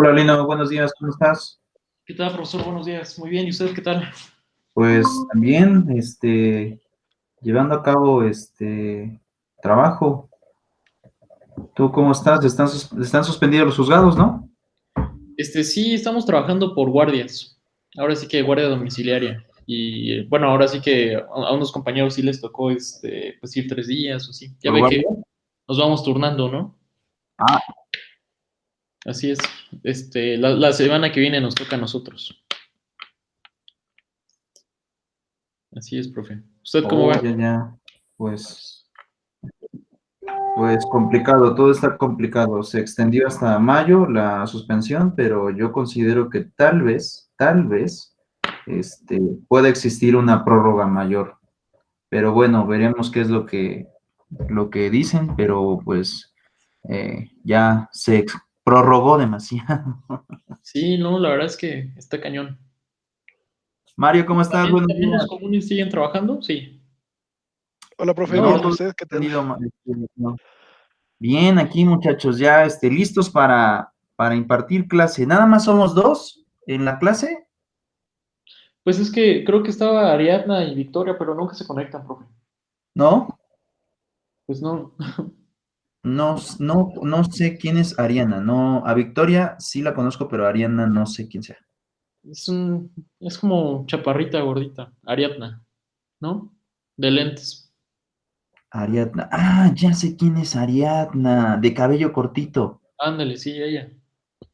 Hola Lino, buenos días, ¿cómo estás? ¿Qué tal, profesor? Buenos días. Muy bien, ¿y usted qué tal? Pues también, llevando a cabo trabajo. ¿Tú cómo estás? Están suspendidos los juzgados, ¿no? Sí, estamos trabajando por guardias. Ahora sí que guardia domiciliaria. Y bueno, ahora sí que a unos compañeros sí les tocó pues ir 3 días o así. Ya ¿Por ve que guardia? nos vamos turnando, ¿no? Ah, Así es. La semana que viene nos toca a nosotros. Así es, profe. ¿Usted cómo oh, va? ya, ya. Pues, pues complicado, todo está complicado. Se extendió hasta mayo la suspensión, pero yo considero que tal vez, este, pueda existir una prórroga mayor. Pero bueno, veremos qué es lo que dicen, pero pues ya prorrogó demasiado. Sí, no, la verdad es que está cañón. Mario, ¿cómo estás? Buenos ¿También los días. comunes siguen trabajando? Sí. Hola, profe, No, bien, todo ¿usted qué tal? suspendido, no. Bien, aquí muchachos, ya listos para impartir clase. Nada más somos dos en la clase, Pues es que creo que estaba Ariadna y Victoria, pero nunca se conectan, profe. ¿no? Pues no. No, no sé quién es Ariana. No, a Victoria sí la conozco, pero a Ariana no sé quién sea. Es como chaparrita gordita, Ariadna, ¿no? De lentes. Ariadna. Ah, ya sé quién es Ariadna, de cabello cortito. Ándale, sí, ella.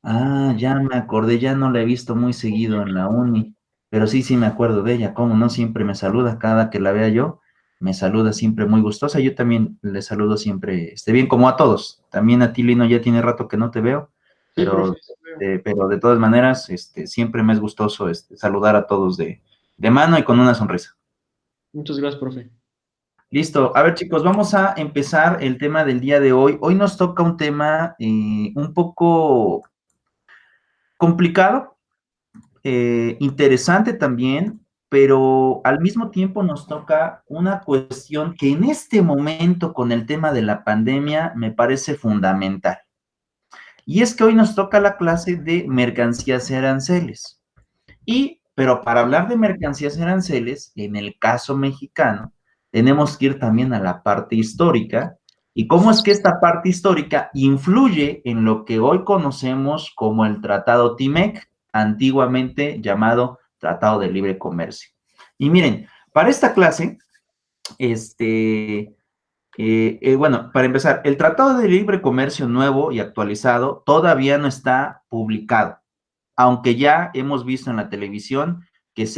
Ah, ya me acordé, ya no la he visto muy seguido en la uni, pero sí, sí me acuerdo de ella, cómo no, siempre me saluda cada que la vea yo, me saluda siempre muy gustosa, yo también le saludo siempre, bien como a todos, también a ti, Lino, ya tiene rato que no te veo, Sí, profe, pero, sí veo. pero de todas maneras, siempre me es gustoso, saludar a todos de mano y con una sonrisa. Muchas gracias, profe. Listo. A ver, chicos, vamos a empezar el tema del día de hoy. Hoy nos toca un tema un poco complicado, interesante también, pero al mismo tiempo nos toca una cuestión que en este momento con el tema de la pandemia me parece fundamental. Y es que hoy nos toca la clase de mercancías y aranceles. Pero para hablar de mercancías y aranceles, en el caso mexicano, tenemos que ir también a la parte histórica y cómo es que esta parte histórica influye en lo que hoy conocemos como el Tratado TIMEC, antiguamente llamado Tratado de Libre Comercio. Y miren, para esta clase, bueno, para empezar, el Tratado de Libre Comercio nuevo y actualizado todavía no está publicado, aunque ya hemos visto en la televisión que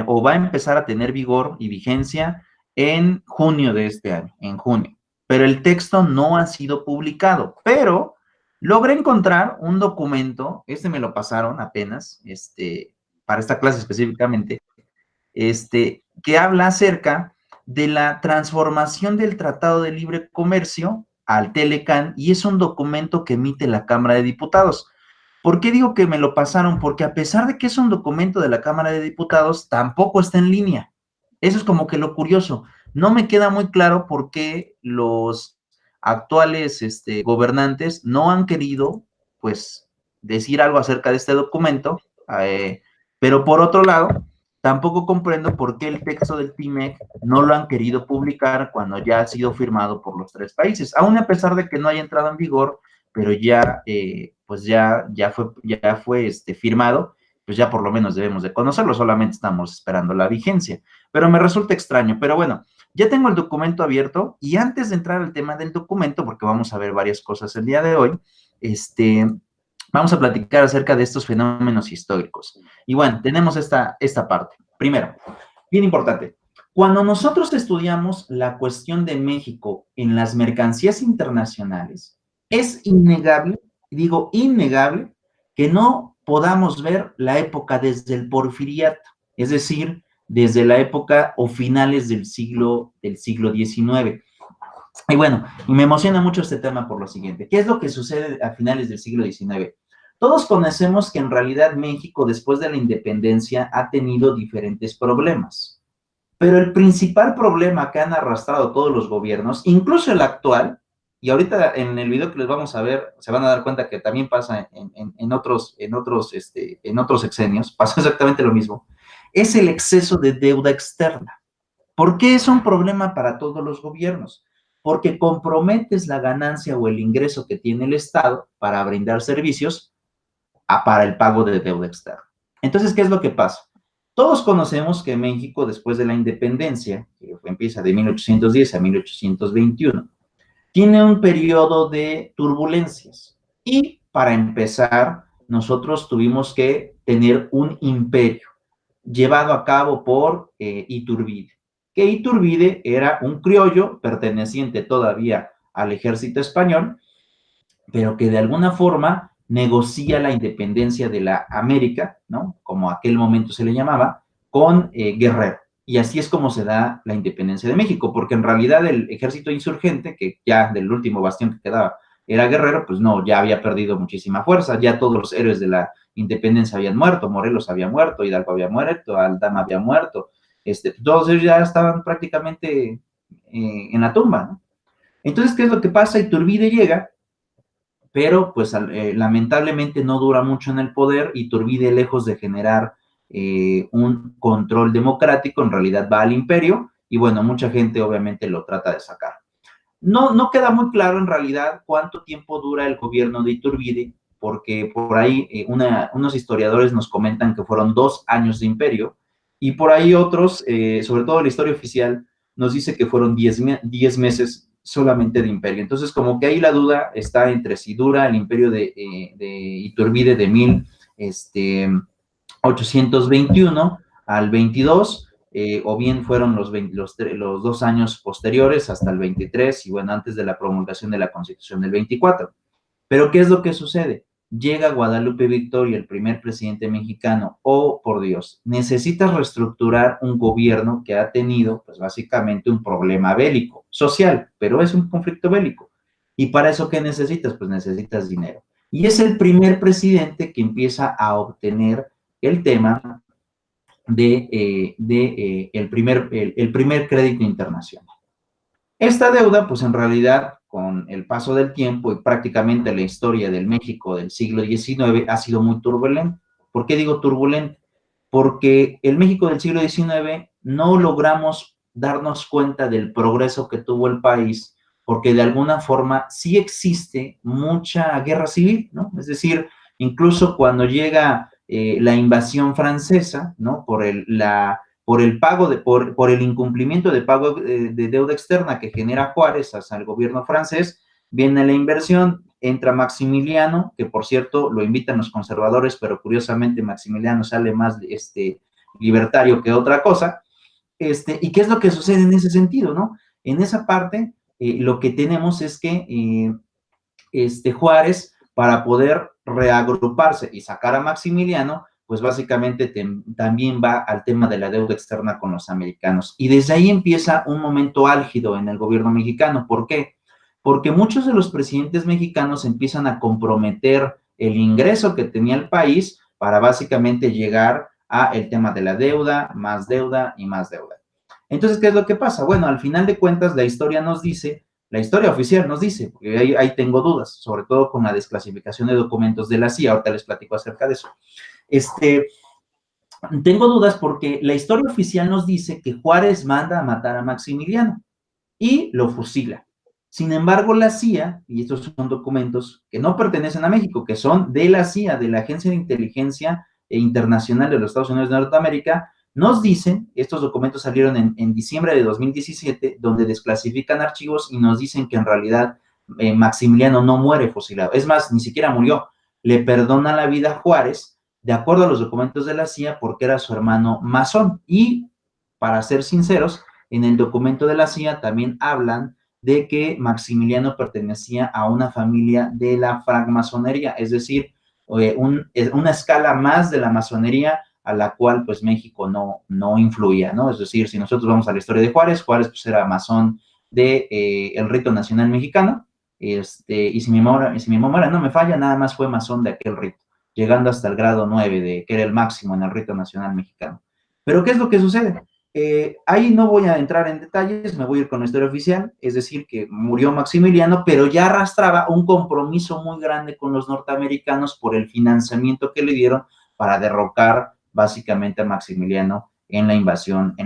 o va a empezar a tener vigor y vigencia en junio de este año, en junio. Pero el texto no ha sido publicado, pero logré encontrar un documento, me lo pasaron apenas, para esta clase específicamente, que habla acerca de la transformación del Tratado de Libre Comercio al Telecan, y es un documento que emite la Cámara de Diputados. ¿Por qué digo que me lo pasaron? Porque a pesar de que es un documento de la Cámara de Diputados, tampoco está en línea. Eso es como que lo curioso. No me queda muy claro por qué los actuales gobernantes no han querido, pues, decir algo acerca de este documento, pero por otro lado, tampoco comprendo por qué el texto del TIMEC no lo han querido publicar cuando ya ha sido firmado por los tres países, aún a pesar de que no haya entrado en vigor, pero ya, pues ya fue firmado, pues ya por lo menos debemos de conocerlo, solamente estamos esperando la vigencia. Pero me resulta extraño, pero bueno, ya tengo el documento abierto y antes de entrar al tema del documento, porque vamos a ver varias cosas el día de hoy, vamos a platicar acerca de estos fenómenos históricos. Y bueno, tenemos esta parte. Primero, bien importante, cuando nosotros estudiamos la cuestión de México en las mercancías internacionales, es innegable, digo innegable, que no podamos ver la época desde el porfiriato, es decir, desde la época o finales del siglo XIX. Y bueno, y me emociona mucho este tema por lo siguiente. ¿Qué es lo que sucede a finales del siglo XIX? Todos conocemos que en realidad México, después de la independencia, ha tenido diferentes problemas. Pero el principal problema que han arrastrado todos los gobiernos, incluso el actual, Y ahorita en el video que les vamos a ver, se van a dar cuenta que también pasa en otros sexenios, pasa exactamente lo mismo, es el exceso de deuda externa. ¿Por qué es un problema para todos los gobiernos? Porque comprometes la ganancia o el ingreso que tiene el Estado para brindar servicios para el pago de deuda externa. Entonces, ¿qué es lo que pasa? Todos conocemos que México, después de la independencia, que empieza de 1810 a 1821, tiene un periodo de turbulencias. Y para empezar, nosotros tuvimos que tener un imperio llevado a cabo por Iturbide, que Iturbide era un criollo perteneciente todavía al ejército español, pero que de alguna forma negocia la independencia de la América, ¿no? Como aquel momento se le llamaba, con Guerrero. Y así es como se da la independencia de México, porque en realidad el ejército insurgente, que ya del último bastión que quedaba era Guerrero, pues no, ya había perdido muchísima fuerza, ya todos los héroes de la independencia habían muerto, Morelos había muerto, Hidalgo había muerto, Aldama había muerto, todos ellos ya estaban prácticamente en la tumba, ¿no? Entonces, ¿qué es lo que pasa? Iturbide llega, pero pues lamentablemente no dura mucho en el poder. Iturbide, lejos de generar un control democrático, en realidad va al imperio y bueno, mucha gente obviamente lo trata de sacar. No queda muy claro en realidad cuánto tiempo dura el gobierno de Iturbide, porque por ahí unos historiadores nos comentan que fueron 2 años de imperio y por ahí otros, sobre todo la historia oficial, nos dice que fueron 10 meses solamente de imperio. Entonces, como que ahí la duda está entre si dura el imperio de Iturbide de 1821 al 22, o bien fueron los 2 años posteriores hasta el 23, y bueno, antes de la promulgación de la Constitución del 24. Pero, ¿qué es lo que sucede? Llega Guadalupe Victoria, el primer presidente mexicano. Oh, por Dios, necesitas reestructurar un gobierno que ha tenido, pues básicamente un problema bélico, social, pero es un conflicto bélico. Y para eso, ¿qué necesitas? Pues necesitas dinero. Y es el primer presidente que empieza a obtener el tema de el primer crédito internacional. Esta deuda, pues en realidad, con el paso del tiempo y prácticamente la historia del México del siglo XIX ha sido muy turbulenta. ¿Por qué digo turbulenta? Porque el México del siglo XIX no logramos darnos cuenta del progreso que tuvo el país, porque de alguna forma sí existe mucha guerra civil, ¿no? Es decir, incluso cuando llega la invasión francesa, ¿no? Por el incumplimiento de pago de deuda externa que genera Juárez hacia el gobierno francés, viene la inversión, entra Maximiliano, que por cierto lo invitan los conservadores, pero curiosamente Maximiliano sale más libertario que otra cosa. ¿Y qué es lo que sucede en ese sentido, no? En esa parte, lo que tenemos es que Juárez, para poder reagruparse y sacar a Maximiliano, pues básicamente también va al tema de la deuda externa con los americanos. Y desde ahí empieza un momento álgido en el gobierno mexicano. ¿Por qué? Porque muchos de los presidentes mexicanos empiezan a comprometer el ingreso que tenía el país para básicamente llegar a el tema de la deuda y más deuda. Entonces, ¿qué es lo que pasa? Bueno, al final de cuentas, la historia oficial nos dice, porque ahí tengo dudas, sobre todo con la desclasificación de documentos de la CIA, ahorita les platico acerca de eso. Tengo dudas porque la historia oficial nos dice que Juárez manda a matar a Maximiliano y lo fusila. Sin embargo, la CIA, y estos son documentos que no pertenecen a México, que son de la CIA, de la Agencia de Inteligencia Internacional de los Estados Unidos de Norteamérica, nos dicen, estos documentos salieron en diciembre de 2017, donde desclasifican archivos y nos dicen que en realidad Maximiliano no muere fusilado. Es más, ni siquiera murió. Le perdona la vida a Juárez, de acuerdo a los documentos de la CIA, porque era su hermano masón. Y, para ser sinceros, en el documento de la CIA también hablan de que Maximiliano pertenecía a una familia de la francmasonería, es decir, una escala más de la masonería a la cual pues México no influía, ¿no? Es decir, si nosotros vamos a la historia de Juárez pues era masón de el rito nacional mexicano, y si mi memoria no me falla, nada más fue masón de aquel rito, llegando hasta el grado 9, que era el máximo en el rito nacional mexicano. Pero ¿qué es lo que sucede? Ahí no voy a entrar en detalles, me voy a ir con la historia oficial, es decir, que murió Maximiliano, pero ya arrastraba un compromiso muy grande con los norteamericanos por el financiamiento que le dieron para derrocar básicamente a Maximiliano en la invasión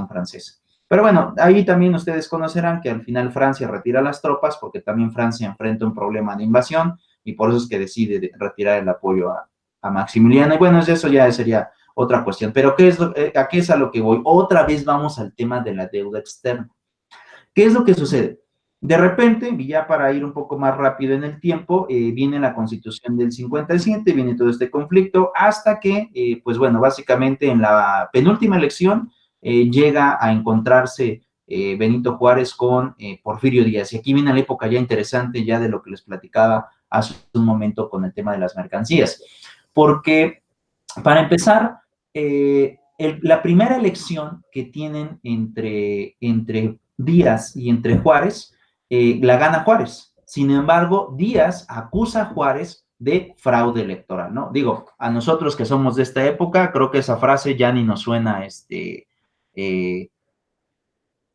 francesa. Pero bueno, ahí también ustedes conocerán que al final Francia retira las tropas porque también Francia enfrenta un problema de invasión y por eso es que decide retirar el apoyo a Maximiliano. Y bueno, eso ya sería otra cuestión. Pero ¿a qué es a lo que voy? Otra vez vamos al tema de la deuda externa. ¿Qué es lo que sucede? De repente, y ya para ir un poco más rápido en el tiempo, viene la Constitución del 57, viene todo este conflicto, hasta que, pues bueno, básicamente en la penúltima elección llega a encontrarse Benito Juárez con Porfirio Díaz. Y aquí viene la época ya interesante, ya de lo que les platicaba hace un momento con el tema de las mercancías. Porque, para empezar, la primera elección que tienen entre Díaz y entre Juárez, la gana Juárez. Sin embargo, Díaz acusa a Juárez de fraude electoral, ¿no? Digo, a nosotros que somos de esta época, creo que esa frase ya ni nos suena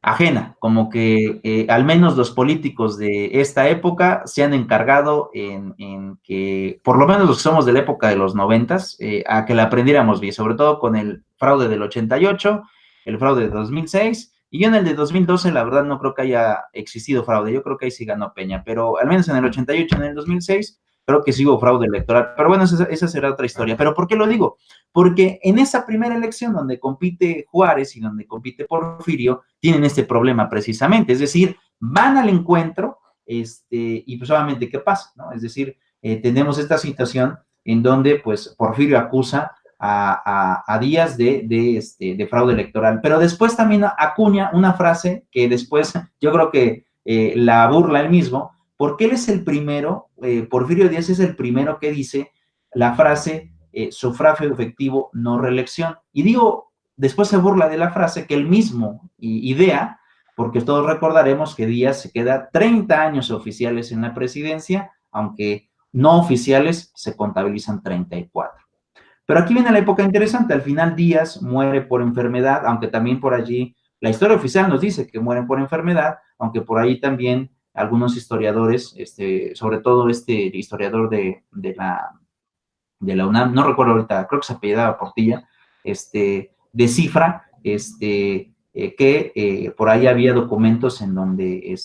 ajena, como que al menos los políticos de esta época se han encargado en que, por lo menos los que somos de la época de los 90, a que la aprendiéramos bien, sobre todo con el fraude del 88, el fraude de 2006, y yo en el de 2012, la verdad, no creo que haya existido fraude, yo creo que ahí sí ganó Peña, pero al menos en el 88, en el 2006, creo que sí hubo fraude electoral, pero bueno, esa será otra historia. ¿Pero por qué lo digo? Porque en esa primera elección donde compite Juárez y donde compite Porfirio, tienen este problema precisamente, es decir, van al encuentro, y pues obviamente, ¿qué pasa? ¿No? Es decir, tenemos esta situación en donde pues Porfirio acusa a Díaz de fraude electoral, pero después también acuña una frase que después yo creo que la burla él mismo, porque él es el primero, Porfirio Díaz es el primero que dice la frase sufragio efectivo, no reelección. Y digo, después se burla de la frase que él mismo idea, porque todos recordaremos que Díaz se queda 30 años oficiales en la presidencia, aunque no oficiales se contabilizan 34. Pero aquí viene la época interesante, al final Díaz muere por enfermedad, aunque también por allí, la historia oficial nos dice que mueren por enfermedad, aunque por ahí también algunos historiadores, sobre todo este historiador de la UNAM, no recuerdo ahorita, creo que se apellidaba Portilla, descifra que por ahí había documentos en donde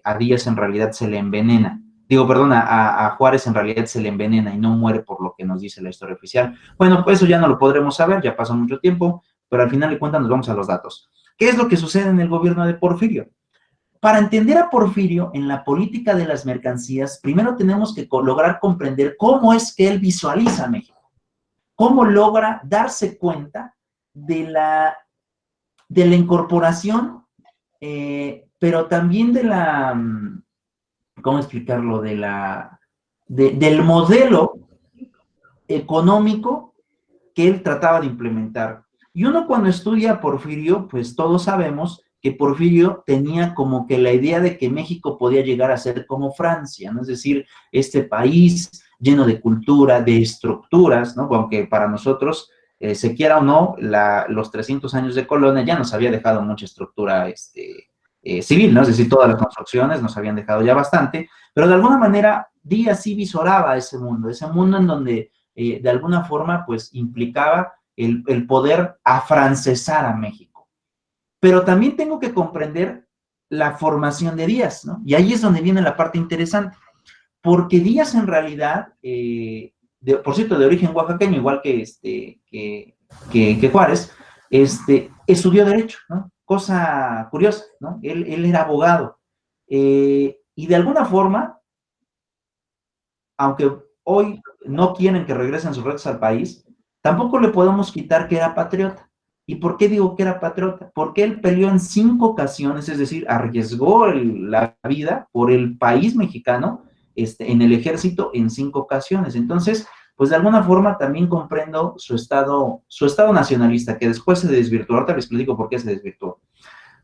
a Díaz en realidad se le envenena. Digo, perdón, a Juárez en realidad se le envenena y no muere por lo que nos dice la historia oficial. Bueno, pues eso ya no lo podremos saber, ya pasó mucho tiempo, pero al final de cuentas nos vamos a los datos. ¿Qué es lo que sucede en el gobierno de Porfirio? Para entender a Porfirio en la política de las mercancías, primero tenemos que lograr comprender cómo es que él visualiza a México, cómo logra darse cuenta de la incorporación, pero también ¿cómo explicarlo? Del modelo económico que él trataba de implementar. Y uno cuando estudia a Porfirio, pues todos sabemos que Porfirio tenía como que la idea de que México podía llegar a ser como Francia, ¿no? Es decir, este país lleno de cultura, de estructuras, ¿no? Aunque para nosotros, se quiera o no, los 300 años de colonia ya nos había dejado mucha estructura civil, ¿no? Es decir, todas las construcciones nos habían dejado ya bastante, pero de alguna manera Díaz sí visoraba ese mundo en donde de alguna forma pues implicaba el poder afrancesar a México. Pero también tengo que comprender la formación de Díaz, ¿no? Y ahí es donde viene la parte interesante, porque Díaz en realidad, por cierto, de origen oaxaqueño, igual que Juárez, estudió Derecho, ¿no? Cosa curiosa, ¿no? Él era abogado. Y de alguna forma, aunque hoy no quieren que regresen sus retos al país, tampoco le podemos quitar que era patriota. ¿Y por qué digo que era patriota? Porque él peleó en 5 ocasiones, es decir, arriesgó la vida por el país mexicano en el ejército en 5 ocasiones. Entonces, pues de alguna forma también comprendo su estado nacionalista, que después se desvirtuó. Ahorita les explico por qué se desvirtuó.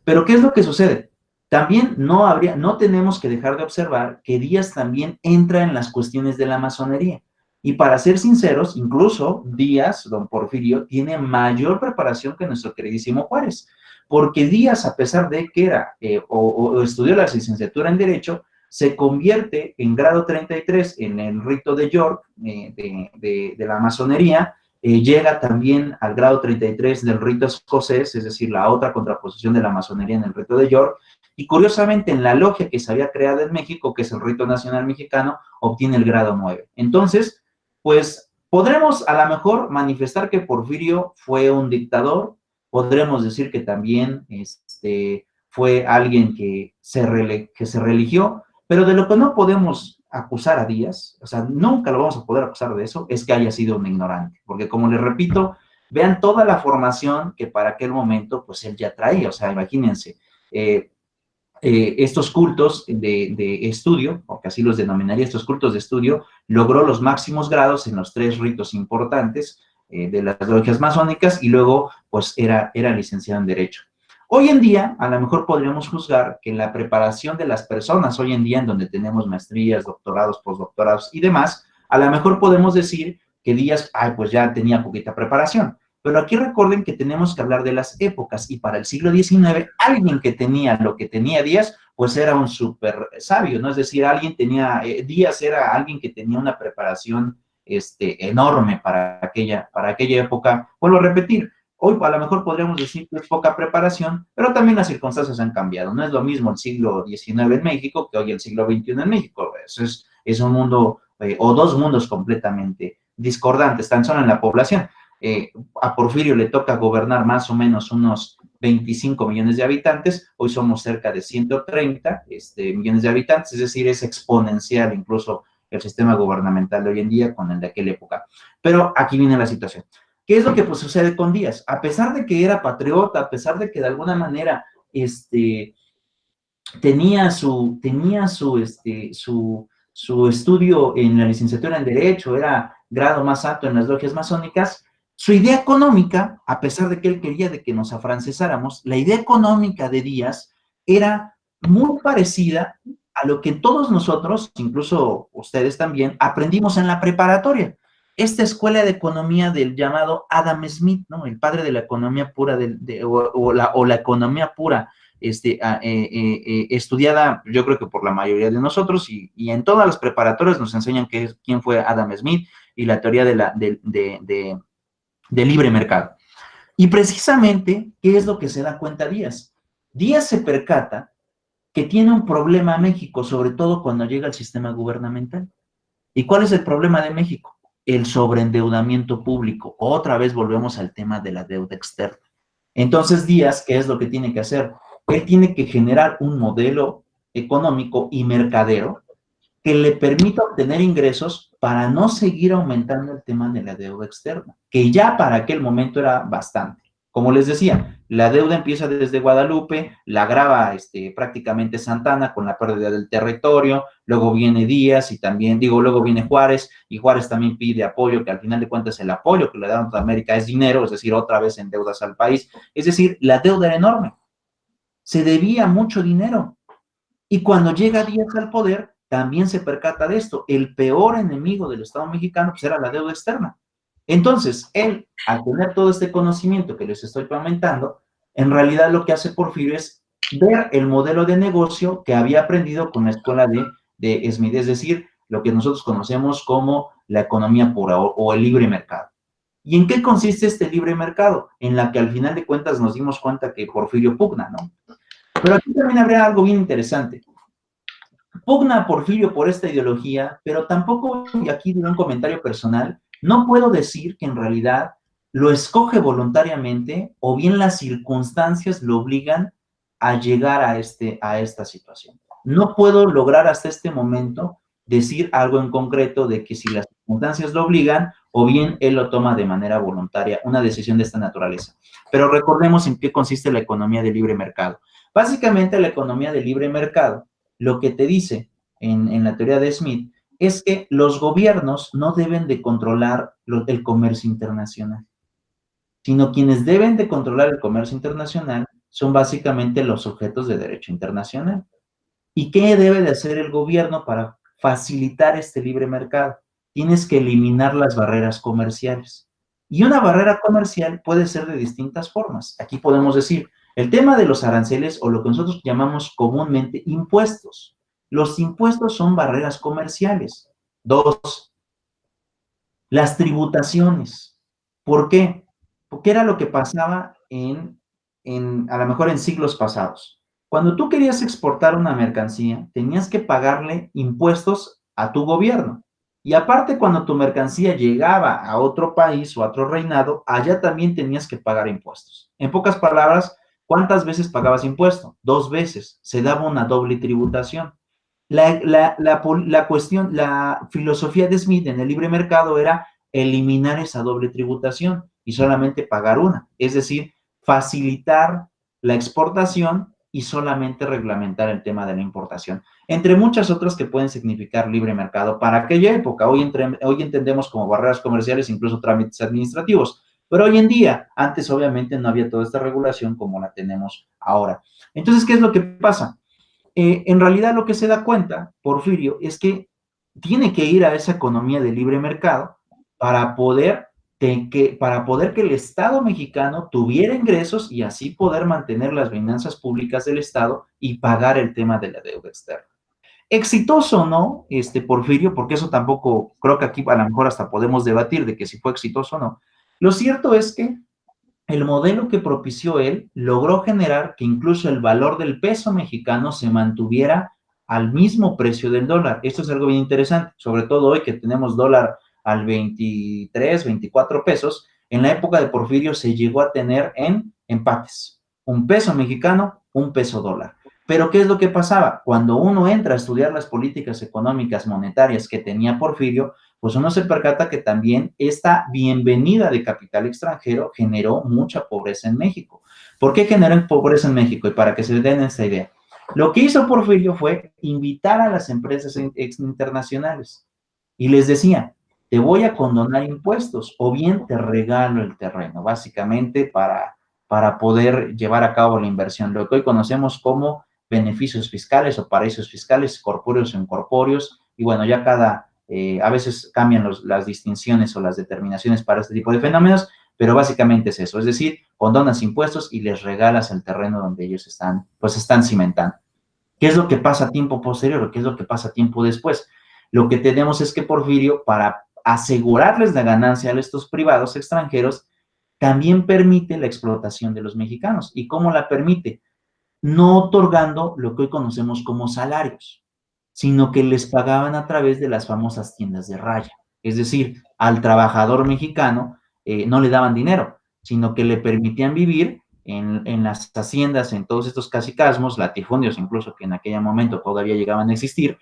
Pero ¿qué es lo que sucede? También no tenemos que dejar de observar que Díaz también entra en las cuestiones de la masonería. Y para ser sinceros, incluso Díaz, don Porfirio, tiene mayor preparación que nuestro queridísimo Juárez, porque Díaz, a pesar de que era o estudió la licenciatura en Derecho, se convierte en grado 33 en el rito de York, de la masonería, llega también al grado 33 del rito escocés, es decir, la otra contraposición de la masonería en el rito de York, y curiosamente en la logia que se había creado en México, que es el rito nacional mexicano, obtiene el grado 9. Entonces, pues podremos a lo mejor manifestar que Porfirio fue un dictador, podremos decir que también fue alguien que se religió, pero de lo que no podemos acusar a Díaz, o sea, nunca lo vamos a poder acusar de eso, es que haya sido un ignorante, porque como les repito, vean toda la formación que para aquel momento, pues él ya traía, o sea, imagínense, estos cultos de estudio, porque así los denominaría, estos cultos de estudio, logró los máximos grados en los 3 ritos importantes de las logias masónicas y luego, pues, era licenciado en Derecho. Hoy en día, a lo mejor podríamos juzgar que la preparación de las personas, hoy en día en donde tenemos maestrías, doctorados, postdoctorados y demás, a lo mejor podemos decir que Díaz, pues ya tenía poquita preparación. Pero aquí recuerden que tenemos que hablar de las épocas y para el siglo XIX, alguien que tenía lo que tenía Díaz, pues era un súper sabio, ¿no? Es decir, Díaz era alguien que tenía una preparación enorme para aquella época. Vuelvo a repetir, hoy a lo mejor podríamos decir que es poca preparación, pero también las circunstancias han cambiado. No es lo mismo el siglo XIX en México que hoy el siglo XXI en México. Eso es un mundo o dos mundos completamente discordantes, tan solo en la población. A Porfirio le toca gobernar más o menos unos 25 millones de habitantes, hoy somos cerca de 130 millones de habitantes, es decir, es exponencial incluso el sistema gubernamental de hoy en día con el de aquella época. Pero aquí viene la situación. ¿Qué es lo que pues, sucede con Díaz? A pesar de que era patriota, a pesar de que de alguna manera tenía su estudio en la licenciatura en Derecho, era grado más alto en las logias masónicas, su idea económica, a pesar de que él quería de que nos afrancesáramos, la idea económica de Díaz era muy parecida a lo que todos nosotros, incluso ustedes también, aprendimos en la preparatoria. Esta escuela de economía del llamado Adam Smith, ¿no? El padre de la economía pura, o la economía pura, estudiada, yo creo que por la mayoría de nosotros, y en todas las preparatorias nos enseñan quién fue Adam Smith y la teoría de libre mercado. Y precisamente, ¿qué es lo que se da cuenta Díaz? Díaz se percata que tiene un problema México, sobre todo cuando llega al sistema gubernamental. ¿Y cuál es el problema de México? El sobreendeudamiento público. Otra vez volvemos al tema de la deuda externa. Entonces Díaz, ¿qué es lo que tiene que hacer? Él tiene que generar un modelo económico y mercadero que le permita obtener ingresos para no seguir aumentando el tema de la deuda externa, que ya para aquel momento era bastante. Como les decía, la deuda empieza desde Guadalupe, la agrava prácticamente Santana con la pérdida del territorio, luego viene Díaz y también, luego viene Juárez, y Juárez también pide apoyo, que al final de cuentas el apoyo que le da a América es dinero, es decir, otra vez en deudas al país. Es decir, la deuda era enorme, se debía mucho dinero. Y cuando llega Díaz al poder, también se percata de esto. El peor enemigo del Estado mexicano pues, era la deuda externa. Entonces, él, al tener todo este conocimiento que les estoy comentando, en realidad lo que hace Porfirio es ver el modelo de negocio que había aprendido con la escuela de Smith, es decir, lo que nosotros conocemos como la economía pura o el libre mercado. ¿Y en qué consiste este libre mercado? En la que al final de cuentas nos dimos cuenta que Porfirio pugna, ¿no? Pero aquí también habría algo bien interesante. Pugna a Porfirio por esta ideología, pero tampoco, y aquí diré un comentario personal, no puedo decir que en realidad lo escoge voluntariamente o bien las circunstancias lo obligan a llegar a esta situación. No puedo lograr hasta este momento decir algo en concreto de que si las circunstancias lo obligan o bien él lo toma de manera voluntaria, una decisión de esta naturaleza. Pero recordemos en qué consiste la economía de libre mercado. Básicamente la economía de libre mercado lo que te dice en la teoría de Smith es que los gobiernos no deben de controlar el comercio internacional, sino quienes deben de controlar el comercio internacional son básicamente los sujetos de derecho internacional. ¿Y qué debe de hacer el gobierno para facilitar este libre mercado? tienes que eliminar las barreras comerciales. Y una barrera comercial puede ser de distintas formas. Aquí podemos decir, el tema de los aranceles o lo que nosotros llamamos comúnmente impuestos. Los impuestos son barreras comerciales. Dos, las tributaciones. ¿Por qué? Porque era lo que pasaba a lo mejor en siglos pasados. Cuando tú querías exportar una mercancía, tenías que pagarle impuestos a tu gobierno. Y aparte, cuando tu mercancía llegaba a otro país o a otro reinado, allá también tenías que pagar impuestos. En pocas palabras, ¿cuántas veces pagabas impuesto? 2 veces. Se daba una doble tributación. La cuestión, la filosofía de Smith en el libre mercado era eliminar esa doble tributación y solamente pagar una, es decir, facilitar la exportación y solamente reglamentar el tema de la importación, entre muchas otras que pueden significar libre mercado para aquella época. Hoy entendemos como barreras comerciales, incluso trámites administrativos, pero hoy en día, antes obviamente no había toda esta regulación como la tenemos ahora. Entonces, ¿qué es lo que pasa? En realidad lo que se da cuenta, Porfirio, es que tiene que ir a esa economía de libre mercado para poder que el Estado mexicano tuviera ingresos y así poder mantener las finanzas públicas del Estado y pagar el tema de la deuda externa. Exitoso o no, Porfirio, porque eso tampoco, creo que aquí a lo mejor hasta podemos debatir de que si fue exitoso o no. Lo cierto es que el modelo que propició él logró generar que incluso el valor del peso mexicano se mantuviera al mismo precio del dólar. Esto es algo bien interesante, sobre todo hoy que tenemos dólar al 23, 24 pesos. En la época de Porfirio se llegó a tener en empates, un peso mexicano, un peso dólar. Pero ¿qué es lo que pasaba? Cuando uno entra a estudiar las políticas económicas monetarias que tenía Porfirio, pues uno se percata que también esta bienvenida de capital extranjero generó mucha pobreza en México. ¿Por qué generó pobreza en México? Y para que se den esta idea. Lo que hizo Porfirio fue invitar a las empresas internacionales y les decía, te voy a condonar impuestos o bien te regalo el terreno, básicamente para poder llevar a cabo la inversión, lo que hoy conocemos como beneficios fiscales o paraísos fiscales, corpóreos o incorpóreos, y bueno, ya a veces cambian las distinciones o las determinaciones para este tipo de fenómenos, pero básicamente es eso, es decir, condonas impuestos y les regalas el terreno donde ellos están cimentando. ¿Qué es lo que pasa a tiempo posterior o qué es lo que pasa a tiempo después? Lo que tenemos es que Porfirio, para asegurarles la ganancia a estos privados extranjeros, también permite la explotación de los mexicanos. ¿Y cómo la permite? No otorgando lo que hoy conocemos como salarios, sino que les pagaban a través de las famosas tiendas de raya. Es decir, al trabajador mexicano no le daban dinero, sino que le permitían vivir en las haciendas, en todos estos cacicazgos, latifundios incluso, que en aquel momento todavía llegaban a existir,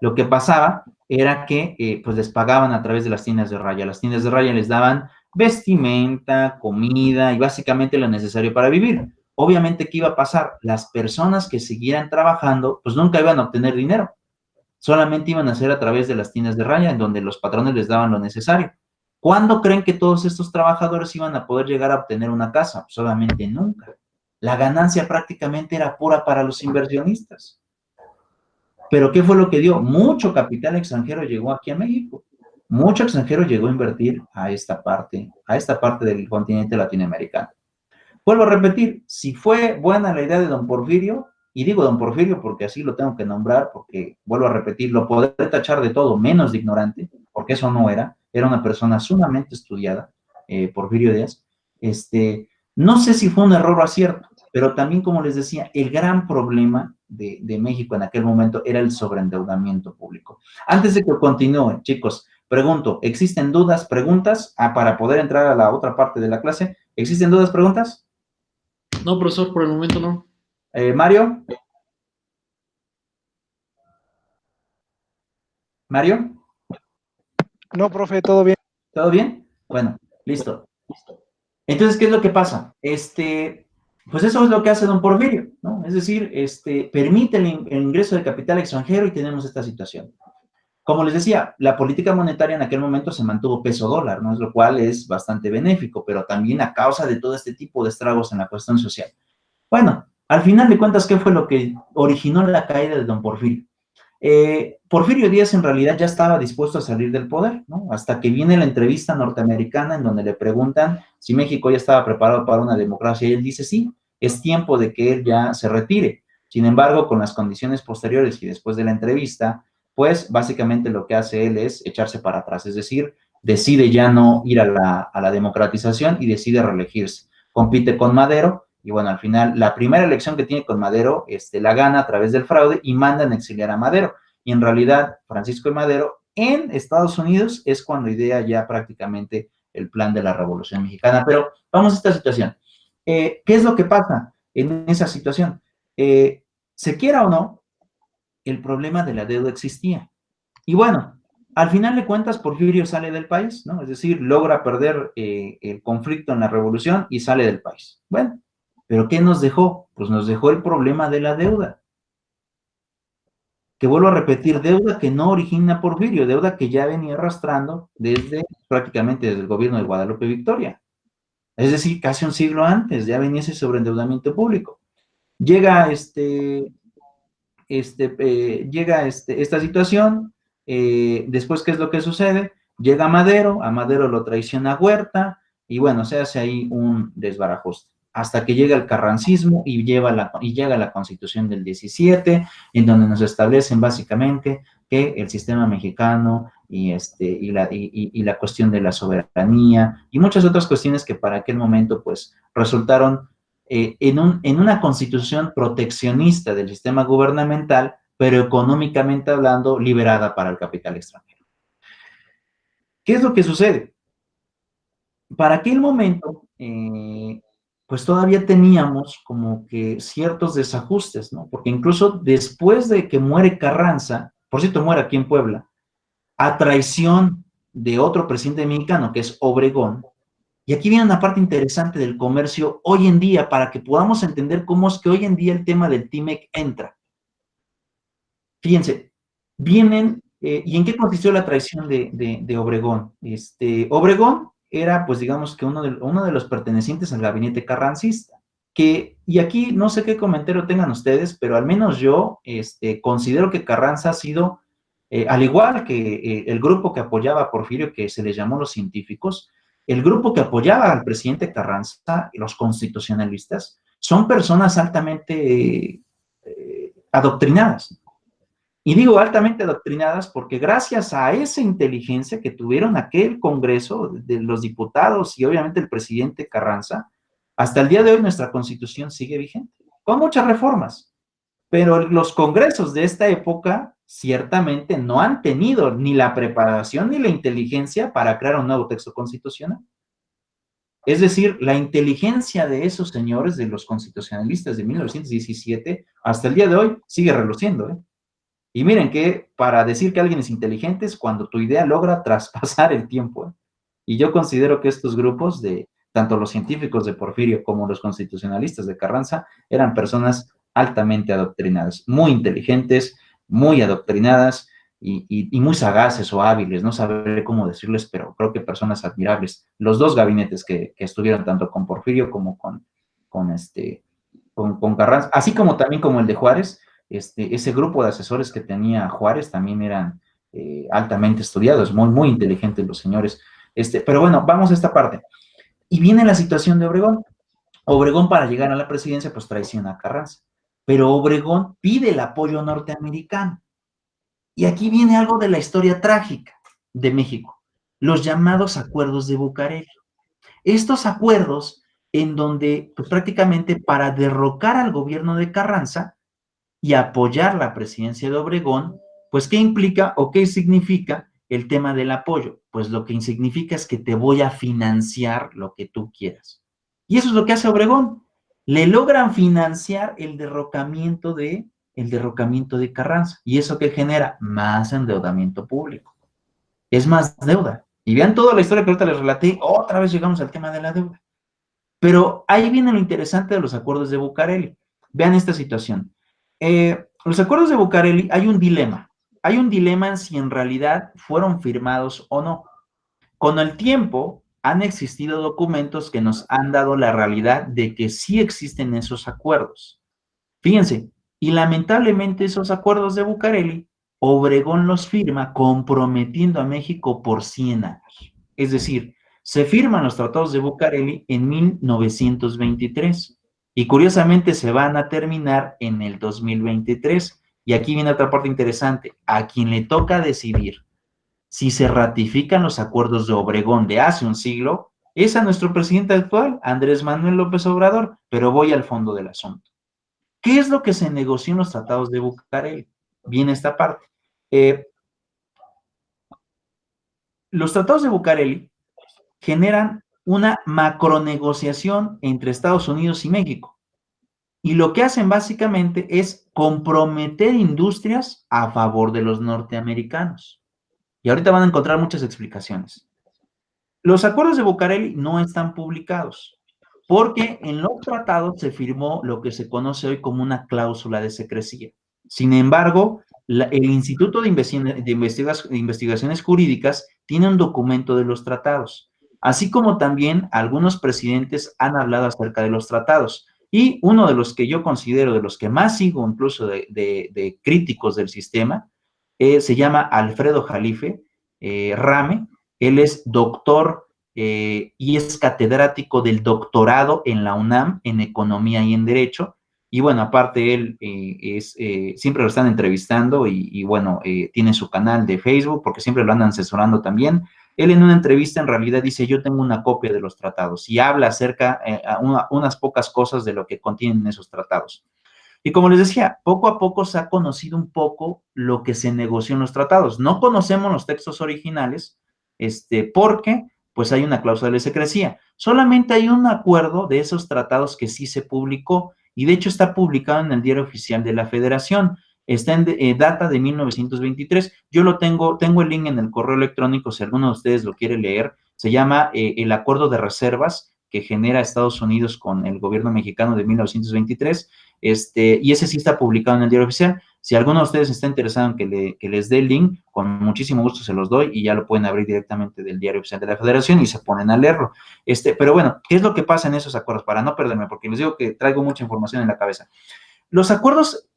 lo que pasaba era que pues les pagaban a través de las tiendas de raya. Las tiendas de raya les daban vestimenta, comida y básicamente lo necesario para vivir. Obviamente, ¿qué iba a pasar? Las personas que siguieran trabajando, pues nunca iban a obtener dinero. Solamente iban a ser a través de las tiendas de raya, en donde los patrones les daban lo necesario. ¿Cuándo creen que todos estos trabajadores iban a poder llegar a obtener una casa? Pues obviamente nunca. La ganancia prácticamente era pura para los inversionistas. Pero ¿qué fue lo que dio? Mucho capital extranjero llegó aquí a México. Mucho extranjero llegó a invertir a esta parte del continente latinoamericano. Vuelvo a repetir, si fue buena la idea de don Porfirio, y digo don Porfirio porque así lo tengo que nombrar, porque vuelvo a repetir, lo podré tachar de todo menos de ignorante, porque eso no era una persona sumamente estudiada, Porfirio Díaz. No sé si fue un error o acierto, pero también, como les decía, el gran problema de México en aquel momento era el sobreendeudamiento público. Antes de que continúe, chicos, pregunto, ¿existen dudas, preguntas? Para poder entrar a la otra parte de la clase, ¿existen dudas, preguntas? No, profesor, por el momento no. Mario. Mario. No, profe, todo bien. ¿Todo bien? Bueno, listo. Entonces, ¿qué es lo que pasa? Pues eso es lo que hace don Porfirio, ¿no? Es decir, permite el ingreso de capital extranjero y tenemos esta situación. Como les decía, la política monetaria en aquel momento se mantuvo peso dólar, ¿no? Lo cual es bastante benéfico, pero también a causa de todo este tipo de estragos en la cuestión social. Bueno, al final de cuentas, ¿qué fue lo que originó la caída de don Porfirio? Porfirio Díaz en realidad ya estaba dispuesto a salir del poder, ¿no? Hasta que viene la entrevista norteamericana en donde le preguntan si México ya estaba preparado para una democracia, y él dice sí, es tiempo de que él ya se retire. Sin embargo, con las condiciones posteriores y después de la entrevista, pues básicamente lo que hace él es echarse para atrás, es decir, decide ya no ir a la democratización y decide reelegirse. Compite con Madero, y bueno, al final, la primera elección que tiene con Madero, la gana a través del fraude y mandan a exiliar a Madero. Y en realidad, Francisco de Madero en Estados Unidos es cuando idea ya prácticamente el plan de la Revolución Mexicana. Pero vamos a esta situación. ¿Qué es lo que pasa en esa situación? Se quiera o no, el problema de la deuda existía. Y bueno, al final de cuentas, Porfirio sale del país, ¿no? Es decir, logra perder el conflicto en la revolución y sale del país. Bueno, ¿pero qué nos dejó? Pues nos dejó el problema de la deuda. Que vuelvo a repetir, deuda que no origina Porfirio, deuda que ya venía arrastrando prácticamente desde el gobierno de Guadalupe Victoria. Es decir, casi un siglo antes, ya venía ese sobreendeudamiento público. Llega esta situación, después, ¿qué es lo que sucede? Llega Madero, a Madero lo traiciona Huerta, y bueno, se hace ahí un desbarajuste, hasta que llega el carrancismo y llega la Constitución del 17, en donde nos establecen básicamente que el sistema mexicano y la cuestión de la soberanía y muchas otras cuestiones que para aquel momento pues resultaron en una constitución proteccionista del sistema gubernamental, pero económicamente hablando, liberada para el capital extranjero. ¿Qué es lo que sucede? Para aquel momento, pues todavía teníamos como que ciertos desajustes, ¿no? Porque incluso después de que muere Carranza, por cierto, muere aquí en Puebla, a traición de otro presidente mexicano, que es Obregón. Y aquí viene una parte interesante del comercio hoy en día, para que podamos entender cómo es que hoy en día el tema del TIMEC entra. Fíjense, vienen, ¿y en qué consistió la traición de Obregón? Obregón era, pues digamos que uno de los pertenecientes al gabinete carrancista, y aquí no sé qué comentario tengan ustedes, pero al menos yo considero que Carranza ha sido, al igual que el grupo que apoyaba a Porfirio, que se les llamó los científicos, el grupo que apoyaba al presidente Carranza, los constitucionalistas, son personas altamente adoctrinadas. Y digo altamente adoctrinadas porque gracias a esa inteligencia que tuvieron aquel Congreso de los diputados y obviamente el presidente Carranza, hasta el día de hoy nuestra Constitución sigue vigente, con muchas reformas. Pero los congresos de esta época ciertamente no han tenido ni la preparación ni la inteligencia para crear un nuevo texto constitucional. Es decir, la inteligencia de esos señores, de los constitucionalistas de 1917, hasta el día de hoy sigue reluciendo, ¿eh? Y miren que para decir que alguien es inteligente es cuando tu idea logra traspasar el tiempo, ¿eh? Y yo considero que estos grupos, tanto los científicos de Porfirio como los constitucionalistas de Carranza, eran personas altamente adoctrinadas, muy inteligentes, muy adoctrinadas y muy sagaces o hábiles, no sabré cómo decirles, pero creo que personas admirables. Los dos gabinetes que estuvieron tanto con Porfirio como con Carranza, así como también como el de Juárez. Ese grupo de asesores que tenía Juárez también eran altamente estudiados, muy, muy inteligentes los señores. Pero bueno, vamos a esta parte. Y viene la situación de Obregón. Obregón, para llegar a la presidencia, pues traiciona a Carranza. Pero Obregón pide el apoyo norteamericano. Y aquí viene algo de la historia trágica de México, los llamados acuerdos de Bucareli. Estos acuerdos en donde, pues prácticamente para derrocar al gobierno de Carranza y apoyar la presidencia de Obregón, pues ¿qué implica o qué significa el tema del apoyo? Pues lo que significa es que te voy a financiar lo que tú quieras. Y eso es lo que hace Obregón. Le logran financiar el derrocamiento de Carranza. ¿Y eso qué genera? Más endeudamiento público. Es más deuda. Y vean toda la historia que ahorita les relaté, otra vez llegamos al tema de la deuda. Pero ahí viene lo interesante de los acuerdos de Bucareli. Vean esta situación. Los acuerdos de Bucareli, hay un dilema. Hay un dilema en si en realidad fueron firmados o no. Con el tiempo han existido documentos que nos han dado la realidad de que sí existen esos acuerdos. Fíjense, y lamentablemente esos acuerdos de Bucareli Obregón los firma comprometiendo a México por 100 años. Es decir, se firman los tratados de Bucareli en 1923 y curiosamente se van a terminar en el 2023. Y aquí viene otra parte interesante. A quien le toca decidir si se ratifican los acuerdos de Obregón de hace un siglo es a nuestro presidente actual, Andrés Manuel López Obrador, pero voy al fondo del asunto. ¿Qué es lo que se negoció en los tratados de Bucareli? Viene esta parte. Los tratados de Bucareli generan una macronegociación entre Estados Unidos y México. Y lo que hacen básicamente es comprometer industrias a favor de los norteamericanos. Y ahorita van a encontrar muchas explicaciones. Los acuerdos de Bucareli no están publicados, porque en los tratados se firmó lo que se conoce hoy como una cláusula de secrecía. Sin embargo, el Instituto de Investigaciones Jurídicas tiene un documento de los tratados, así como también algunos presidentes han hablado acerca de los tratados. Y uno de los que yo considero, de los que más sigo incluso de críticos del sistema, se llama Alfredo Jalife Rame. Él es doctor y es catedrático del doctorado en la UNAM en Economía y en Derecho. Y bueno, aparte él siempre lo están entrevistando y bueno, tiene su canal de Facebook porque siempre lo andan asesorando también. Él en una entrevista en realidad dice, yo tengo una copia de los tratados y habla acerca unas pocas cosas de lo que contienen esos tratados. Y como les decía, poco a poco se ha conocido un poco lo que se negoció en los tratados. No conocemos los textos originales, porque pues hay una cláusula de secrecía. Solamente hay un acuerdo de esos tratados que sí se publicó y de hecho está publicado en el Diario Oficial de la Federación. Está en data de 1923. Yo lo tengo el link en el correo electrónico si alguno de ustedes lo quiere leer. Se llama el Acuerdo de Reservas que genera Estados Unidos con el gobierno mexicano de 1923. Y ese sí está publicado en el Diario Oficial. Si alguno de ustedes está interesado en que les dé el link, con muchísimo gusto se los doy y ya lo pueden abrir directamente del Diario Oficial de la Federación y se ponen a leerlo. Pero bueno, ¿qué es lo que pasa en esos acuerdos? Para no perderme, porque les digo que traigo mucha información en la cabeza. Los acuerdos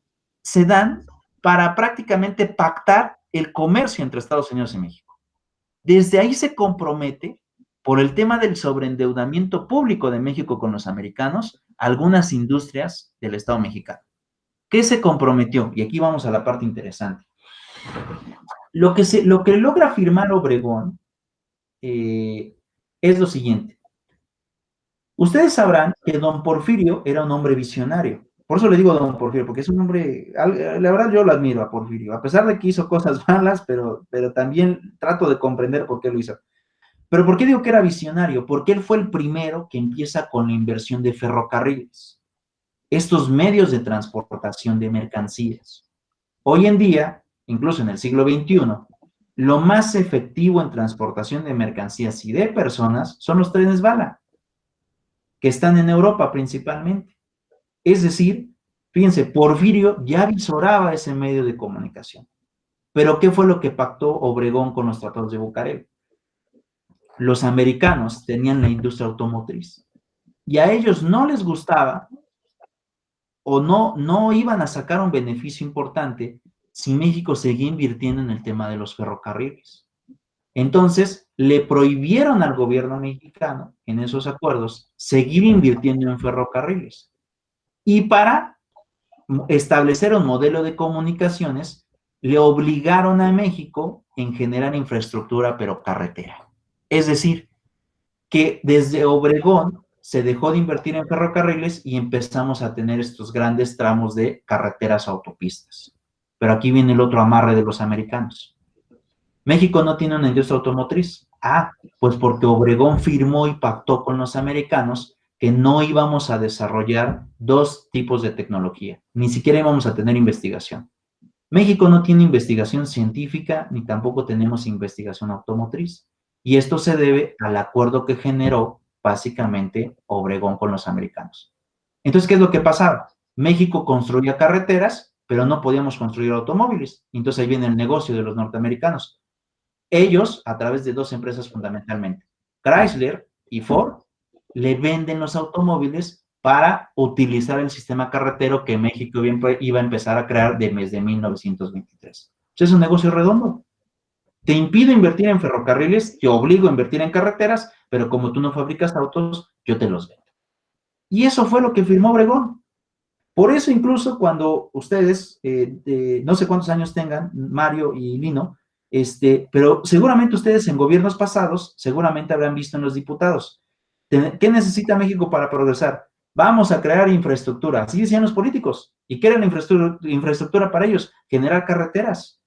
se dan para prácticamente pactar el comercio entre Estados Unidos y México. Desde ahí se compromete, por el tema del sobreendeudamiento público de México con los americanos, algunas industrias del Estado mexicano. ¿Qué se comprometió? Y aquí vamos a la parte interesante. Lo que logra firmar Obregón es lo siguiente. Ustedes sabrán que don Porfirio era un hombre visionario. Por eso le digo don Porfirio, porque es un hombre, la verdad yo lo admiro a Porfirio, a pesar de que hizo cosas malas, pero también trato de comprender por qué lo hizo. Pero ¿por qué digo que era visionario? Porque él fue el primero que empieza con la inversión de ferrocarriles, estos medios de transportación de mercancías. Hoy en día, incluso en el siglo XXI, lo más efectivo en transportación de mercancías y de personas son los trenes bala, que están en Europa principalmente. Es decir, fíjense, Porfirio ya visoraba ese medio de comunicación. Pero ¿qué fue lo que pactó Obregón con los tratados de Bucareli? Los americanos tenían la industria automotriz y a ellos no les gustaba o no iban a sacar un beneficio importante si México seguía invirtiendo en el tema de los ferrocarriles. Entonces, le prohibieron al gobierno mexicano en esos acuerdos seguir invirtiendo en ferrocarriles. Y para establecer un modelo de comunicaciones, le obligaron a México en generar infraestructura, pero carretera. Es decir, que desde Obregón se dejó de invertir en ferrocarriles y empezamos a tener estos grandes tramos de carreteras autopistas. Pero aquí viene el otro amarre de los americanos. México no tiene una industria automotriz. Pues porque Obregón firmó y pactó con los americanos que no íbamos a desarrollar dos tipos de tecnología, ni siquiera íbamos a tener investigación. México no tiene investigación científica, ni tampoco tenemos investigación automotriz. Y esto se debe al acuerdo que generó básicamente Obregón con los americanos. Entonces, ¿qué es lo que pasaba? México construía carreteras, pero no podíamos construir automóviles. Entonces ahí viene el negocio de los norteamericanos. Ellos, a través de dos empresas fundamentalmente, Chrysler y Ford, le venden los automóviles para utilizar el sistema carretero que México iba a empezar a crear desde 1923. Es un negocio redondo. Te impido invertir en ferrocarriles, te obligo a invertir en carreteras, pero como tú no fabricas autos, yo te los vendo. Y eso fue lo que firmó Obregón. Por eso incluso cuando ustedes, no sé cuántos años tengan, Mario y Lino, pero seguramente ustedes en gobiernos pasados, seguramente habrán visto en los diputados, ¿qué necesita México para progresar? Vamos a crear infraestructura, así decían los políticos. ¿Y qué era la infraestructura para ellos? Generar carreteras.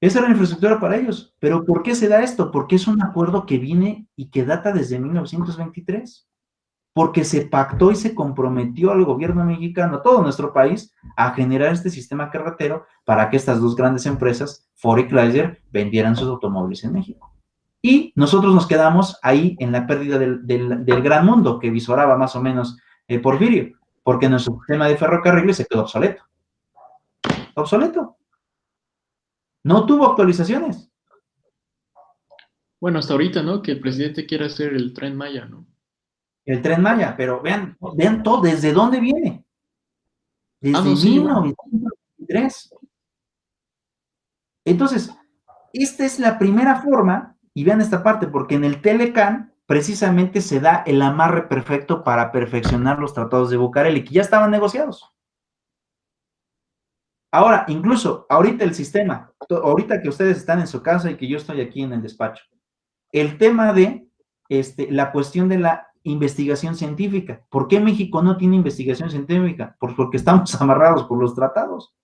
Esa era la infraestructura para ellos. ¿Pero por qué se da esto? Porque es un acuerdo que viene y que data desde 1923. Porque se pactó y se comprometió al gobierno mexicano, a todo nuestro país, a generar este sistema carretero para que estas dos grandes empresas, Ford y Chrysler, vendieran sus automóviles en México. Y nosotros nos quedamos ahí en la pérdida del gran mundo que visoraba más o menos Porfirio, porque nuestro sistema de ferrocarriles se quedó obsoleto. Obsoleto. No tuvo actualizaciones. Bueno, hasta ahorita, ¿no? Que el presidente quiere hacer el Tren Maya, ¿no? El Tren Maya, pero vean todo, ¿desde dónde viene? Desde no, sí, 1923. Entonces, esta es la primera forma, y vean esta parte, porque en el Telecán precisamente se da el amarre perfecto para perfeccionar los tratados de Bucareli, que ya estaban negociados. Ahora, incluso, ahorita el sistema, ahorita que ustedes están en su casa y que yo estoy aquí en el despacho, el tema de la cuestión de la investigación científica. ¿Por qué México no tiene investigación científica? Pues porque estamos amarrados por los tratados.